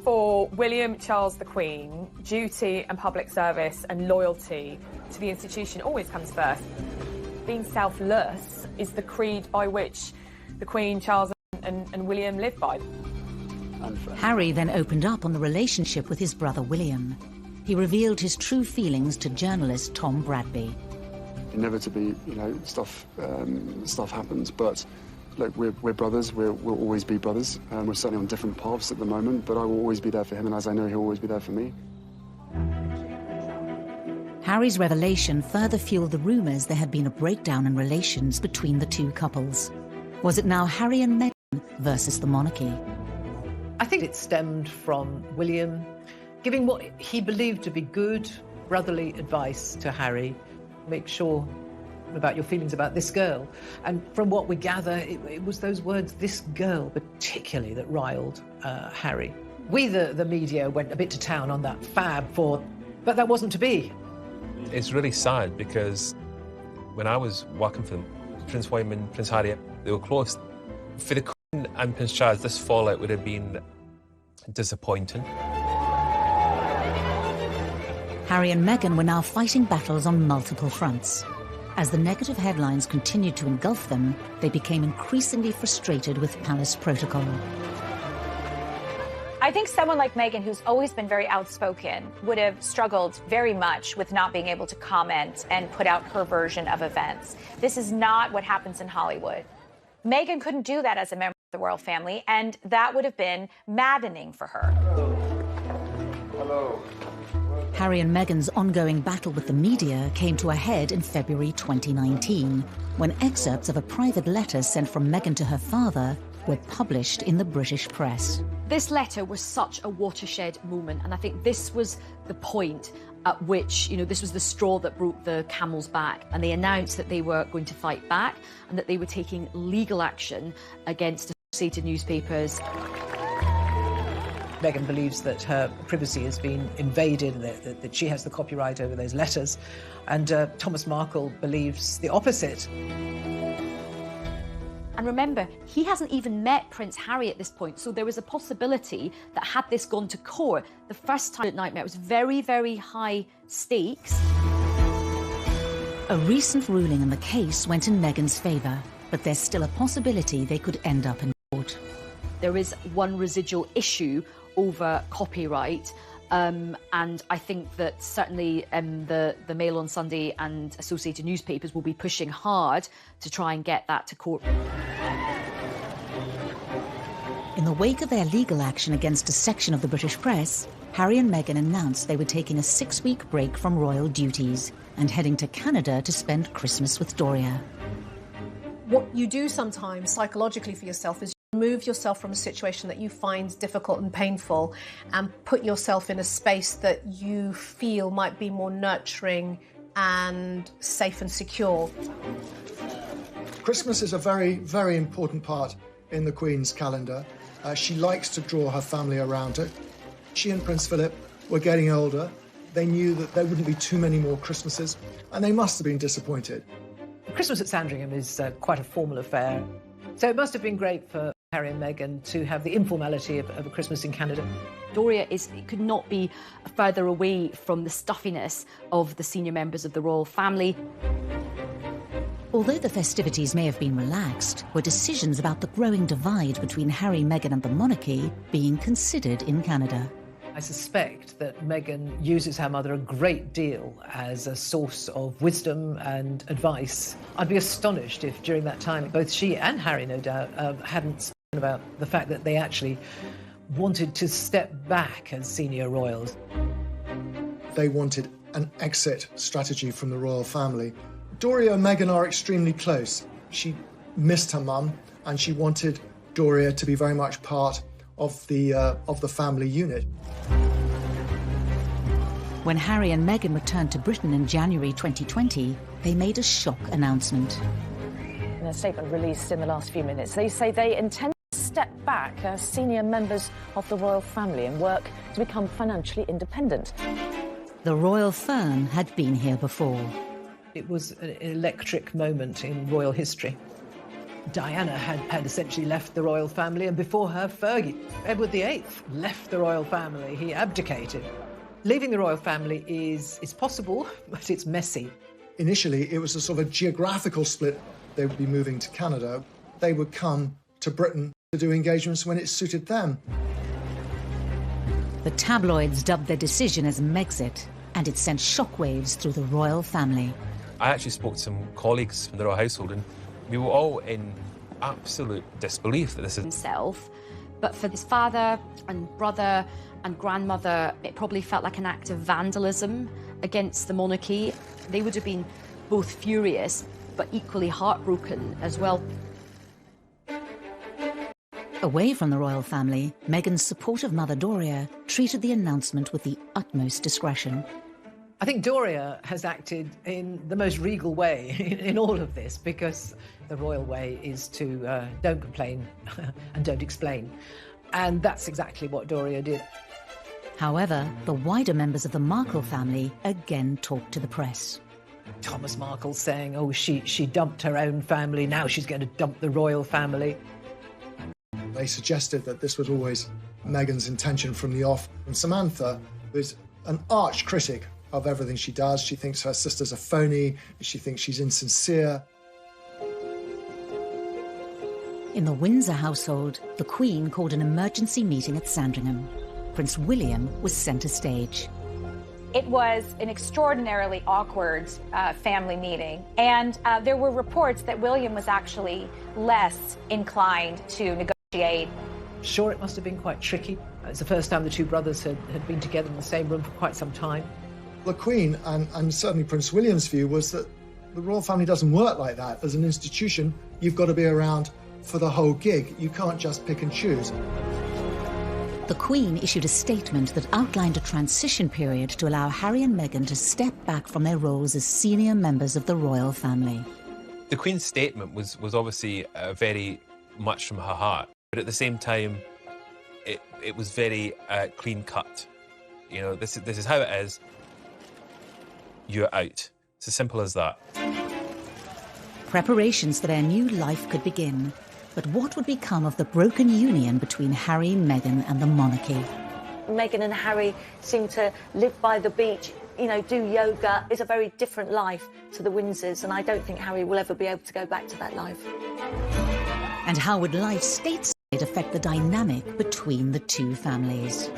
For William, Charles, the Queen, duty and public service and loyalty to the institution always comes first. Being selfless is the creed by which the Queen, Charles and William live by. Harry then opened up on the relationship with his brother William. He revealed his true feelings to journalist Tom Bradby. Inevitably, stuff happens, but look, we're brothers. We'll always be brothers. We're certainly on different paths at the moment, but I will always be there for him, and as I know, he'll always be there for me. Harry's revelation further fueled the rumours there had been a breakdown in relations between the two couples. Was it now Harry and Meghan versus the monarchy? I think it stemmed from William giving what he believed to be good brotherly advice to Harry. Make sure about your feelings about this girl. And from what we gather, it was those words, this girl particularly, that riled Harry. We, the media, went a bit to town on that fab but that wasn't to be. It's really sad because when I was working for them, Prince William and Prince Harry, they were close. For the Queen and Prince Charles, this fallout would have been disappointing. Harry and Meghan were now fighting battles on multiple fronts. As the negative headlines continued to engulf them, they became increasingly frustrated with palace protocol. I think someone like Meghan, who's always been very outspoken, would have struggled very much with not being able to comment and put out her version of events. This is not what happens in Hollywood. Meghan couldn't do that as a member of the royal family, and that would have been maddening for her. Hello. Harry and Meghan's ongoing battle with the media came to a head in February 2019, when excerpts of a private letter sent from Meghan to her father were published in the British press. This letter was such a watershed moment, and I think this was the point at which, this was the straw that broke the camel's back, and they announced that they were going to fight back and that they were taking legal action against associated newspapers. Meghan believes that her privacy has been invaded, that she has the copyright over those letters, and Thomas Markle believes the opposite. And remember, he hasn't even met Prince Harry at this point, so there was a possibility that had this gone to court, the first time at Nightmare, it was very, very high stakes. A recent ruling in the case went in Meghan's favour, but there's still a possibility they could end up in court. There is one residual issue over copyright, and I think that certainly the Mail on Sunday and associated newspapers will be pushing hard to try and get that to court. In the wake of their legal action against a section of the British press, Harry and Meghan announced they were taking a 6-week break from royal duties and heading to Canada to spend Christmas with Doria. What you do sometimes psychologically for yourself is remove yourself from a situation that you find difficult and painful and put yourself in a space that you feel might be more nurturing and safe and secure. Christmas is a very, very important part in the Queen's calendar. She likes to draw her family around it. She and Prince Philip were getting older. They knew that there wouldn't be too many more Christmases, and they must have been disappointed. Christmas at Sandringham is quite a formal affair, so it must have been great for Harry and Meghan to have the informality of a Christmas in Canada. Doria could not be further away from the stuffiness of the senior members of the royal family. Although the festivities may have been relaxed, were decisions about the growing divide between Harry, Meghan and the monarchy being considered in Canada. I suspect that Meghan uses her mother a great deal as a source of wisdom and advice. I'd be astonished if during that time both she and Harry, no doubt, hadn't spoken about the fact that they actually wanted to step back as senior royals. They wanted an exit strategy from the royal family. Doria and Meghan are extremely close. She missed her mum, and she wanted Doria to be very much part of the family unit. When Harry and Meghan returned to Britain in January 2020, they made a shock announcement. In a statement released in the last few minutes, they say they intend to step back as senior members of the royal family and work to become financially independent. The royal fern had been here before. It was an electric moment in royal history. Diana had essentially left the royal family, and before her, Fergie. Edward VIII left the royal family. He abdicated. Leaving the royal family is possible, but it's messy. Initially, it was a sort of a geographical split. They would be moving to Canada. They would come to Britain to do engagements when it suited them. The tabloids dubbed their decision as Megxit, and it sent shockwaves through the royal family. I actually spoke to some colleagues from the royal household, and we were all in absolute disbelief that this is himself. But for his father and brother and grandmother, it probably felt like an act of vandalism against the monarchy. They would have been both furious, but equally heartbroken as well. Away from the royal family, Meghan's supportive mother Doria treated the announcement with the utmost discretion. I think Doria has acted in the most regal way in all of this, because the royal way is to don't complain and don't explain. And that's exactly what Doria did. However, the wider members of the Markle family again talked to the press. Thomas Markle saying, oh, she dumped her own family, now she's going to dump the royal family. They suggested that this was always Meghan's intention from the off. And Samantha was an arch critic of everything she does. She thinks her sister's a phony. She thinks she's insincere. In the Windsor household, the Queen called an emergency meeting at Sandringham. Prince William was centre stage. It was an extraordinarily awkward family meeting, and there were reports that William was actually less inclined to negotiate. Sure, it must have been quite tricky. It's the first time the two brothers had been together in the same room for quite some time. The Queen, and certainly Prince William's view, was that the royal family doesn't work like that. As an institution, you've got to be around for the whole gig. You can't just pick and choose. The Queen issued a statement that outlined a transition period to allow Harry and Meghan to step back from their roles as senior members of the royal family. The Queen's statement was obviously very much from her heart, but at the same time, it was very clean cut. You know, this is how it is. You're out. It's as simple as that. Preparations for their new life could begin. But what would become of the broken union between Harry, Meghan and the monarchy? Meghan and Harry seem to live by the beach, you know, do yoga. It's a very different life to the Windsors, and I don't think Harry will ever be able to go back to that life. And how would life stateside affect the dynamic between the two families?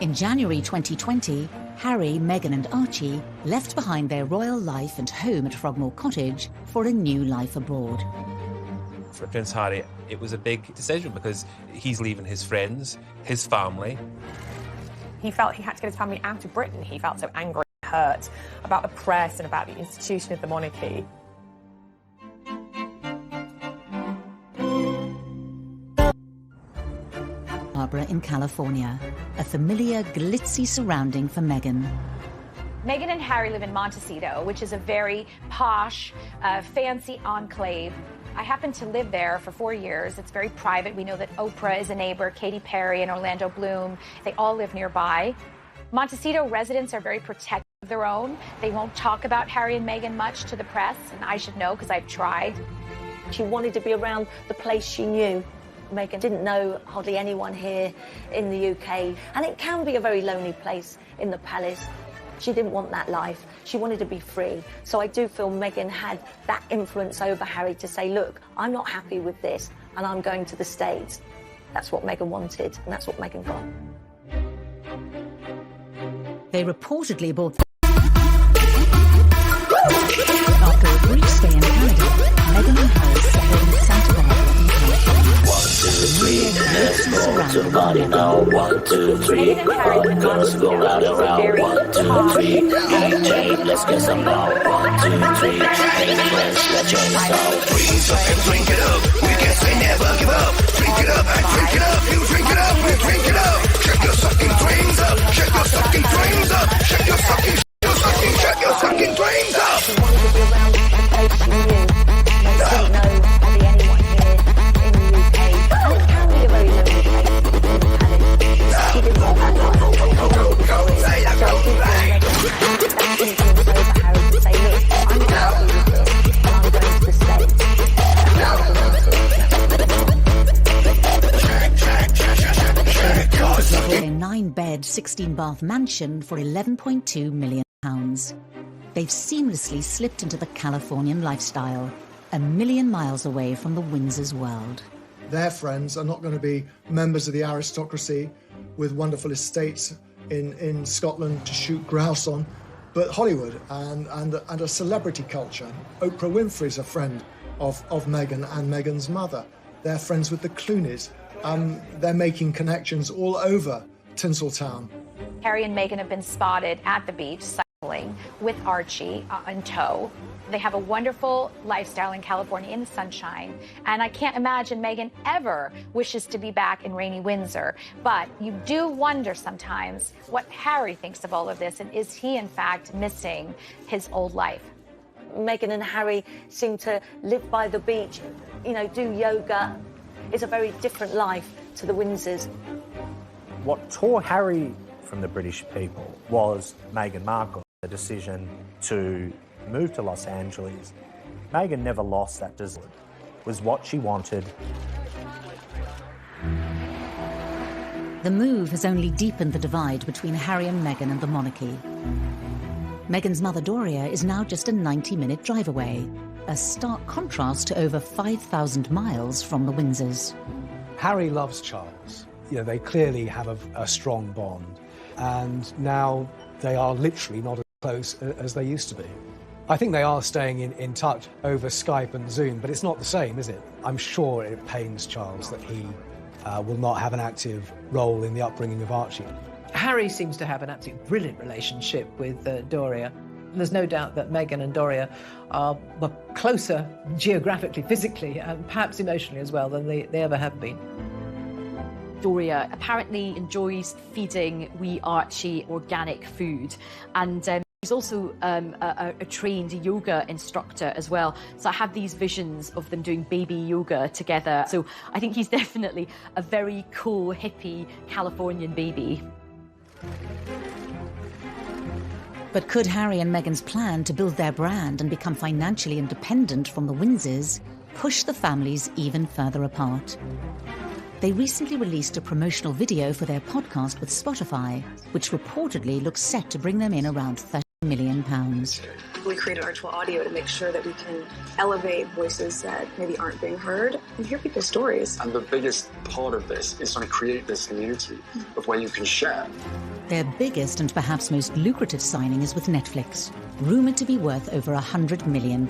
In January 2020, Harry, Meghan and Archie left behind their royal life and home at Frogmore Cottage for a new life abroad. For Prince Harry, it was a big decision because he's leaving his friends, his family. He felt he had to get his family out of Britain. He felt so angry and hurt about the press and about the institution of the monarchy. Barbara in California, a familiar glitzy surrounding for Meghan. Meghan and Harry live in Montecito, which is a very posh, fancy enclave. I happened to live there for 4 years. It's very private. We know that Oprah is a neighbor, Katy Perry and Orlando Bloom. They all live nearby. Montecito residents are very protective of their own. They won't talk about Harry and Meghan much to the press, and I should know because I've tried. She wanted to be around the place she knew. Meghan didn't know hardly anyone here in the UK, and it can be a very lonely place in the palace. She didn't want that life. She wanted to be free. So I do feel Meghan had that influence over Harry to say, look, I'm not happy with this, and I'm going to the States. That's what Meghan wanted, and that's what Meghan got. They reportedly bought... After a brief stay in Canada, Meghan and Harry settled in Santa Barbara in California. 1, 2, 3, let's go to the party now. 1, 2, 3, all the girls go round and round. 1, 2, 3, DJ, let's get some now. 1, 2, 3, hey friends, let's join the sound. Drink up and drink it up. We guess we never give up. Drink it up and drink it up. You drink it up, we drink it up. Shake your sucking drains up. Shake your sucking drains up. Shake your sucking, shake your sucking drains up. She wanted to be around the place she knew. They didn't know hardly anyone here in the UK. And it can be a very lonely place in the palace. She didn't want that life. So I do feel Meghan had that influence over Harry to say, look, I'm not happy with this, and I'm going to the States. A 9-bed, 16-bath mansion for £11.2 million. They've seamlessly slipped into the Californian lifestyle, a million miles away from the Windsors' world. Their friends are not going to be members of the aristocracy with wonderful estates in Scotland to shoot grouse on, but Hollywood and a celebrity culture. Oprah Winfrey's a friend of Meghan and Meghan's mother. They're friends with the Clooneys. They're making connections all over Tinseltown. Harry and Meghan have been spotted at the beach cycling with Archie in tow. They have a wonderful lifestyle in California in the sunshine, and I can't imagine Meghan ever wishes to be back in rainy Windsor. But you do wonder sometimes what Harry thinks of all of this, and is he in fact missing his old life? Meghan and Harry seem to live by the beach, you know, do yoga. It's a very different life to the Windsors. What tore Harry from the British people was Meghan Markle, the decision to move to Los Angeles. Meghan never lost that desire. was what she wanted. The move has only deepened the divide between Harry and Meghan and the monarchy. Meghan's mother Doria is now just a 90-minute drive away, a stark contrast to over 5,000 miles from the Windsors. Harry loves Charles. You know, they clearly have a strong bond, and now they are literally not as close as they used to be. I think they are staying in touch over Skype and Zoom, but it's not the same, is it? I'm sure it pains Charles that he will not have an active role in the upbringing of Archie. Harry seems to have an absolutely brilliant relationship with Doria. There's no doubt that Meghan and Doria are closer geographically, physically, and perhaps emotionally as well than they ever have been. Doria apparently enjoys feeding wee Archie organic food, and she's also a trained yoga instructor as well. So I have these visions of them doing baby yoga together. So I think he's definitely a very cool, hippie Californian baby. But could Harry and Meghan's plan to build their brand and become financially independent from the Windsors push the families even further apart? They recently released a promotional video for their podcast with Spotify, which reportedly looks set to bring them in around £30 million. We created virtual audio to make sure that we can elevate voices that maybe aren't being heard and hear people's stories. And the biggest part of this is trying to create this community of where you can share. Their biggest and perhaps most lucrative signing is with Netflix, rumoured to be worth over £100 million.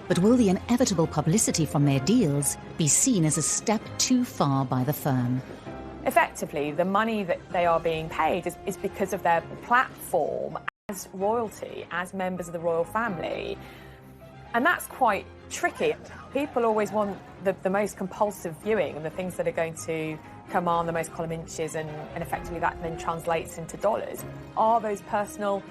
But will the inevitable publicity from their deals be seen as a step too far by the firm? Effectively, the money that they are being paid is because of their platform as royalty, as members of the royal family. And that's quite tricky. People always want the most compulsive viewing and the things that are going to command the most column inches, and effectively that then translates into dollars. Are those personal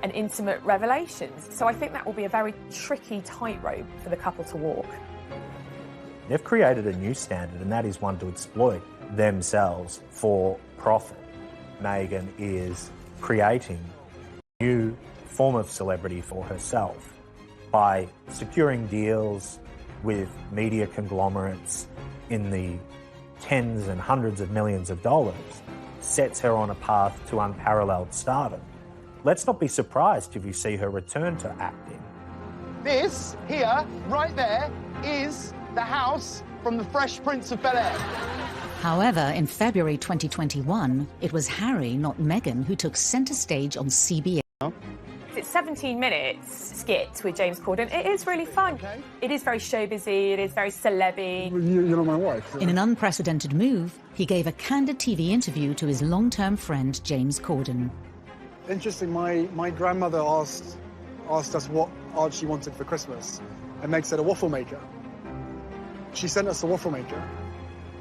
and intimate revelations? So I think that will be a very tricky tightrope for the couple to walk. They've created a new standard, and that is one to exploit themselves for profit. Meghan is creating a new form of celebrity for herself by securing deals with media conglomerates in the tens and hundreds of millions of dollars, sets her on a path to unparalleled stardom. Let's not be surprised if you see her return to acting. This here, right there, is the house from the Fresh Prince of Bel-Air. However, in February 2021, it was Harry, not Meghan, who took centre stage on CBS. It's 17 minutes skit with James Corden. It is really fun. It is very showbizy, it is very celeb-y. You're not my wife. In an unprecedented move, he gave a candid TV interview to his long-term friend James Corden. Interesting, my grandmother asked us what Archie wanted for Christmas, and Meg said a waffle maker. She sent us a waffle maker.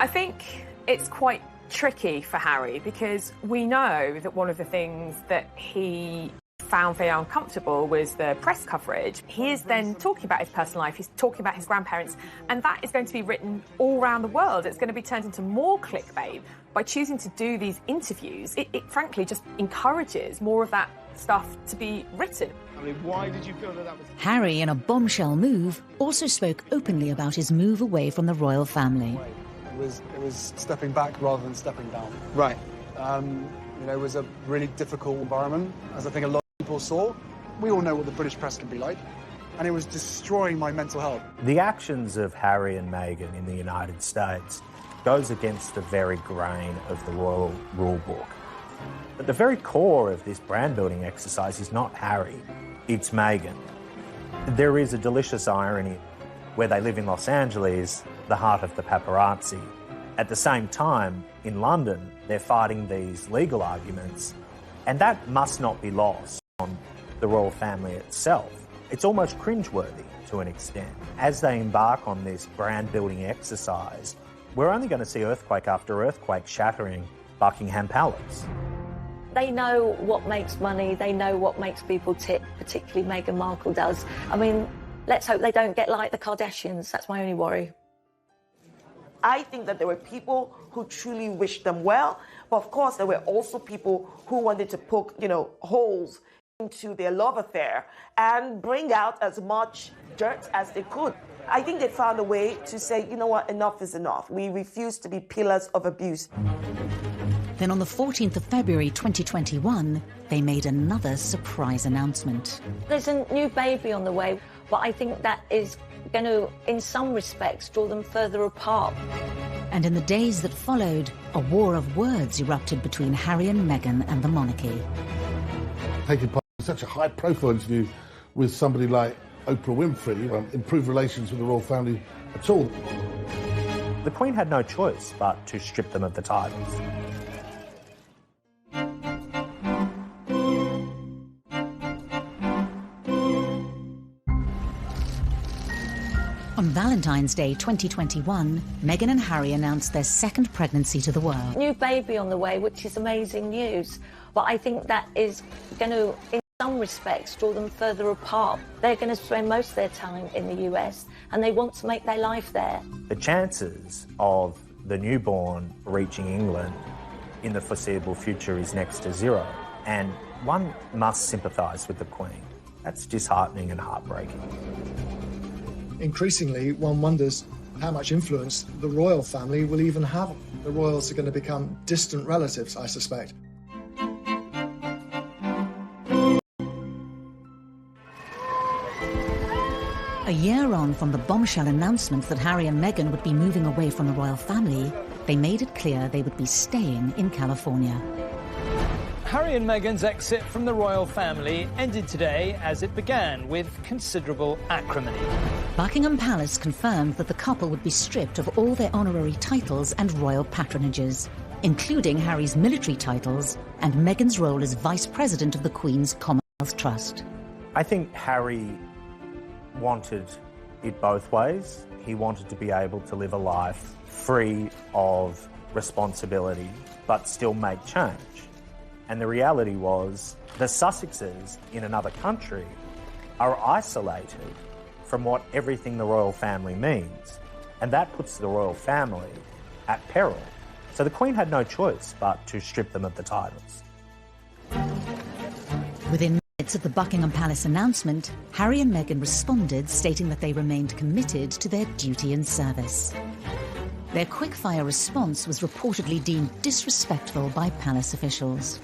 I think it's quite tricky for Harry because we know that one of the things that he found very uncomfortable was the press coverage. He is then talking about his personal life, he's talking about his grandparents, and that is going to be written all around the world. It's going to be turned into more clickbait. By choosing to do these interviews, it frankly just encourages more of that stuff to be written. I mean, why did you feel that was... Harry, in a bombshell move, also spoke openly about his move away from the royal family. It was stepping back rather than stepping down. Right. You know, it was a really difficult environment, as I think a lot of people saw. We all know what the British press can be like, and it was destroying my mental health. The actions of Harry and Meghan in the United States goes against the very grain of the royal rule book. But the very core of this brand-building exercise is not Harry, it's Meghan. There is a delicious irony where they live in Los Angeles, the heart of the paparazzi. At the same time, in London, they're fighting these legal arguments, and that must not be lost on the royal family itself. It's almost cringeworthy to an extent. As they embark on this brand-building exercise, we're only going to see earthquake after earthquake shattering Buckingham Palace. They know what makes money, they know what makes people tick, particularly Meghan Markle does. I mean, let's hope they don't get like the Kardashians, that's my only worry. I think that there were people who truly wished them well, but of course there were also people who wanted to poke, holes into their love affair and bring out as much dirt as they could. I think they found a way to say, you know what, enough is enough. We refuse to be pillars of abuse. Then on the 14th of February 2021, they made another surprise announcement. There's a new baby on the way, but I think that is going to, in some respects, draw them further apart. And in the days that followed, a war of words erupted between Harry and Meghan and the monarchy. Taking part in such a high-profile interview with somebody like Oprah Winfrey, improve relations with the royal family at all. The Queen had no choice but to strip them of the titles. On Valentine's Day 2021, Meghan and Harry announced their second pregnancy to the world. New baby on the way, which is amazing news. But I think that is going to, in some respects, draw them further apart. They're going to spend most of their time in the US and they want to make their life there. The chances of the newborn reaching England in the foreseeable future is next to zero. And one must sympathise with the Queen. That's disheartening and heartbreaking. Increasingly, one wonders how much influence the royal family will even have. The royals are going to become distant relatives, I suspect. A year on from the bombshell announcement that Harry and Meghan would be moving away from the royal family, they made it clear they would be staying in California. Harry and Meghan's exit from the royal family ended today as it began, with considerable acrimony. Buckingham Palace confirmed that the couple would be stripped of all their honorary titles and royal patronages, including Harry's military titles and Meghan's role as Vice President of the Queen's Commonwealth Trust. I think Harry wanted it both ways. He wanted to be able to live a life free of responsibility, but still make change. And the reality was the Sussexes in another country are isolated from what everything the royal family means. And that puts the royal family at peril. So the Queen had no choice but to strip them of the titles. Within minutes of the Buckingham Palace announcement, Harry and Meghan responded, stating that they remained committed to their duty and service. Their quick-fire response was reportedly deemed disrespectful by palace officials.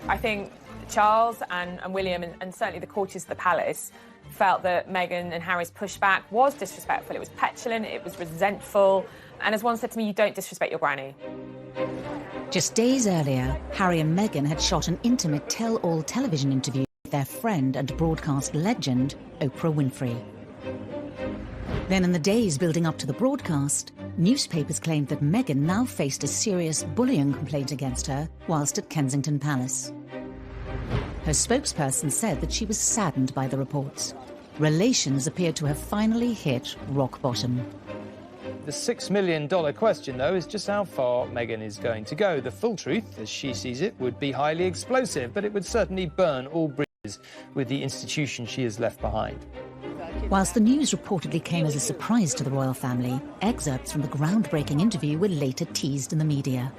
I think Charles and William, and certainly the courtiers of the palace, felt that Meghan and Harry's pushback was disrespectful. It was petulant, it was resentful, and as one said to me, you don't disrespect your granny. Just days earlier, Harry and Meghan had shot an intimate tell-all television interview with their friend and broadcast legend, Oprah Winfrey. Then in the days building up to the broadcast, newspapers claimed that Meghan now faced a serious bullying complaint against her whilst at Kensington Palace. Her spokesperson said that she was saddened by the reports. Relations appeared to have finally hit rock bottom. The $6 million question, though, is just how far Meghan is going to go. The full truth, as she sees it, would be highly explosive, but it would certainly burn all bridges with the institution she has left behind. Whilst the news reportedly came as a surprise to the royal family, excerpts from the groundbreaking interview were later teased in the media.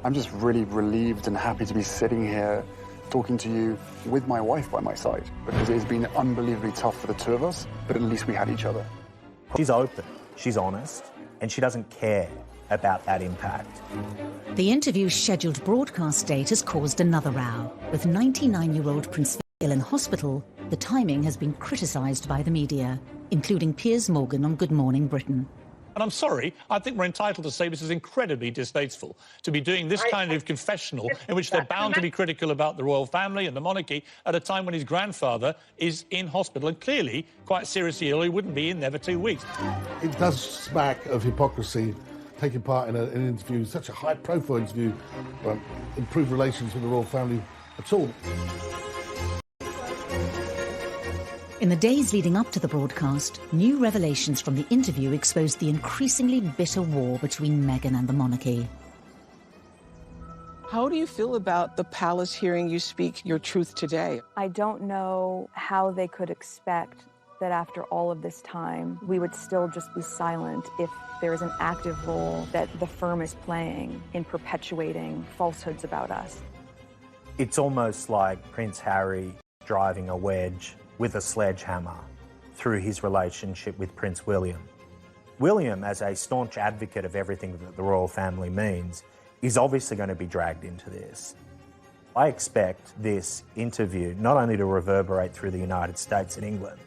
I'm just really relieved and happy to be sitting here talking to you with my wife by my side, because it has been unbelievably tough for the two of us, but at least we had each other. She's open, she's honest, and she doesn't care about that impact. The interview's scheduled broadcast date has caused another row. With 99-year-old Prince Philip in hospital, the timing has been criticised by the media, including Piers Morgan on Good Morning Britain. And I'm sorry, I think we're entitled to say this is incredibly distasteful, to be doing this kind of confessional in which they're bound to be critical about the royal family and the monarchy at a time when his grandfather is in hospital and clearly quite seriously ill. He wouldn't be in there for 2 weeks. It does smack of hypocrisy, taking part in an interview, such a high-profile interview, improve relations with the royal family at all. In the days leading up to the broadcast, new revelations from the interview exposed the increasingly bitter war between Meghan and the monarchy. How do you feel about the palace hearing you speak your truth today? I don't know how they could expect that after all of this time, we would still just be silent if there is an active role that the firm is playing in perpetuating falsehoods about us. It's almost like Prince Harry driving a wedge with a sledgehammer through his relationship with Prince William. William, as a staunch advocate of everything that the royal family means, is obviously going to be dragged into this. I expect this interview not only to reverberate through the United States and England,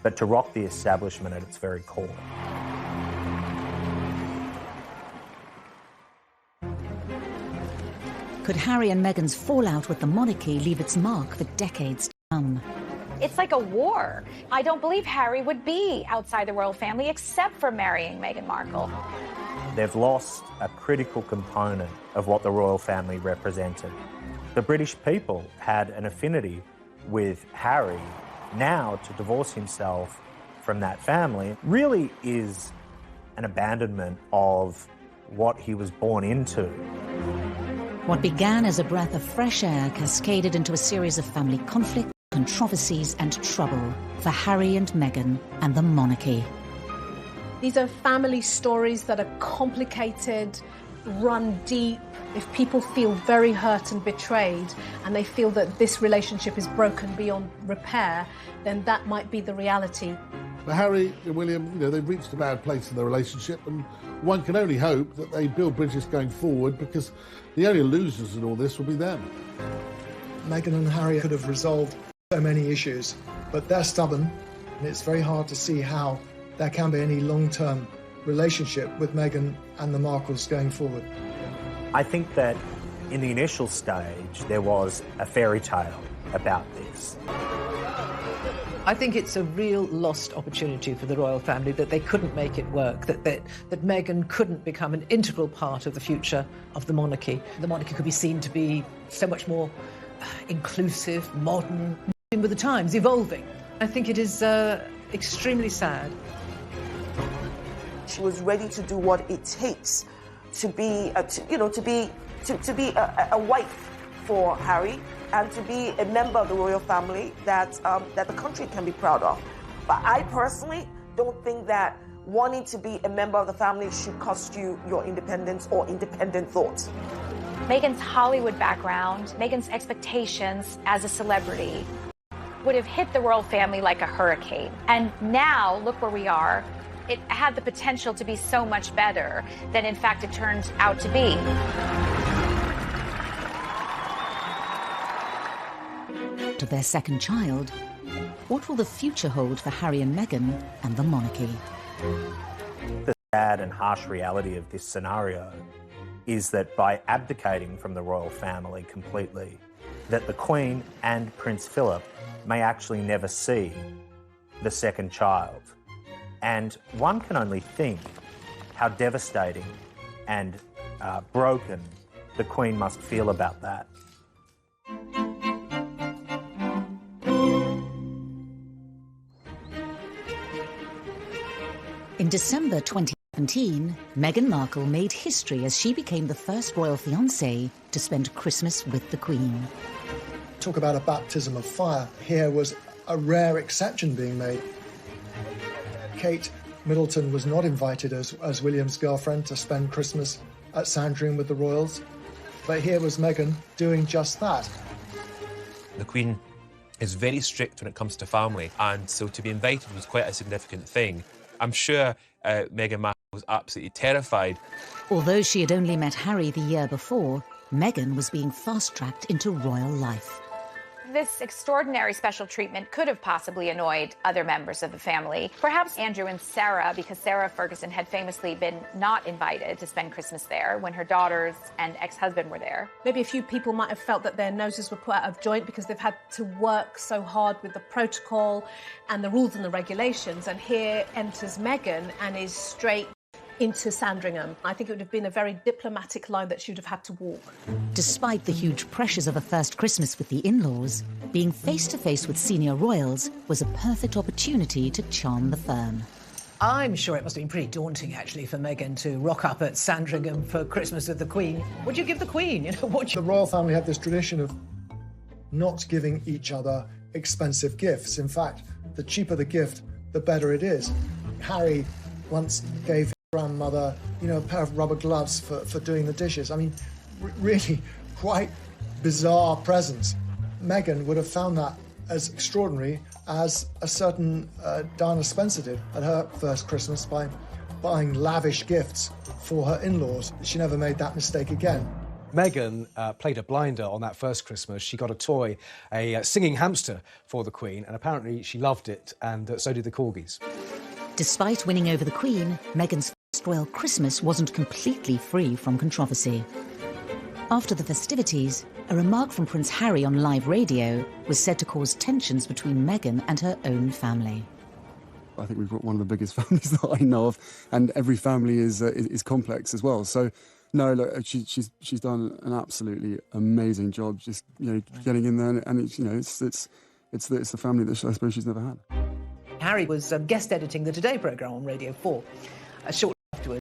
but to rock the establishment at its very core. Could Harry and Meghan's fallout with the monarchy leave its mark for decades to come? It's like a war. I don't believe Harry would be outside the royal family except for marrying Meghan Markle. They've lost a critical component of what the royal family represented. The British people had an affinity with Harry. Now, to divorce himself from that family really is an abandonment of what he was born into. What began as a breath of fresh air cascaded into a series of family conflicts, controversies and trouble for Harry and Meghan and the monarchy. These are family stories that are complicated, run deep. If people feel very hurt and betrayed and they feel that this relationship is broken beyond repair, then that might be the reality. For Harry and William, they've reached a bad place in their relationship, and one can only hope that they build bridges going forward, because the only losers in all this will be them. Meghan and Harry could have resolved so many issues, but they're stubborn, and it's very hard to see how there can be any long-term relationship with Meghan and the Markles going forward. I think that in the initial stage, there was a fairy tale about this. I think it's a real lost opportunity for the royal family that they couldn't make it work, that Meghan couldn't become an integral part of the future of the monarchy. The monarchy could be seen to be so much more inclusive, modern, moving with the times, evolving. I think it is extremely sad. She was ready to do what it takes to be, to be a wife for Harry, and to be a member of the royal family that the country can be proud of. But I personally don't think that wanting to be a member of the family should cost you your independence or independent thoughts. Meghan's Hollywood background, Meghan's expectations as a celebrity would have hit the royal family like a hurricane. And now, look where we are. It had the potential to be so much better than, in fact, it turned out to be. To their second child, what will the future hold for Harry and Meghan and the monarchy? The sad and harsh reality of this scenario is that by abdicating from the royal family completely, that the Queen and Prince Philip may actually never see the second child. And one can only think how devastating and broken the Queen must feel about that. In December 2017, Meghan Markle made history as she became the first royal fiancée to spend Christmas with the Queen. Talk about a baptism of fire. Here was a rare exception being made. Kate Middleton was not invited as William's girlfriend to spend Christmas at Sandringham with the royals, but here was Meghan doing just that. The Queen is very strict when it comes to family, and so to be invited was quite a significant thing. I'm sure Meghan Markle was absolutely terrified. Although she had only met Harry the year before, Meghan was being fast-tracked into royal life. This extraordinary special treatment could have possibly annoyed other members of the family. Perhaps Andrew and Sarah, because Sarah Ferguson had famously been not invited to spend Christmas there when her daughters and ex-husband were there. Maybe a few people might have felt that their noses were put out of joint because they've had to work so hard with the protocol and the rules and the regulations. And here enters Meghan and is straight into Sandringham. I think it would have been a very diplomatic line that she would have had to walk. Despite the huge pressures of a first Christmas with the in-laws, being face-to-face with senior royals was a perfect opportunity to charm the firm. I'm sure it must have been pretty daunting, actually, for Meghan to rock up at Sandringham for Christmas with the Queen. What do you give the Queen? The royal family had this tradition of not giving each other expensive gifts. In fact, the cheaper the gift, the better it is. Harry once gave his grandmother, a pair of rubber gloves for doing the dishes. I mean, really quite bizarre presents. Meghan would have found that as extraordinary as a certain Diana Spencer did at her first Christmas by buying lavish gifts for her in-laws. She never made that mistake again. Meghan played a blinder on that first Christmas. She got a toy, a singing hamster for the Queen, and apparently she loved it, and so did the corgis. Despite winning over the Queen, Meghan's first royal Christmas wasn't completely free from controversy. After the festivities, a remark from Prince Harry on live radio was said to cause tensions between Meghan and her own family. I think we've got one of the biggest families that I know of, and every family is complex as well. So, no, look, she's done an absolutely amazing job, just getting in there, and it's the family that I suppose she's never had. Harry was guest editing the Today programme on Radio 4. Shortly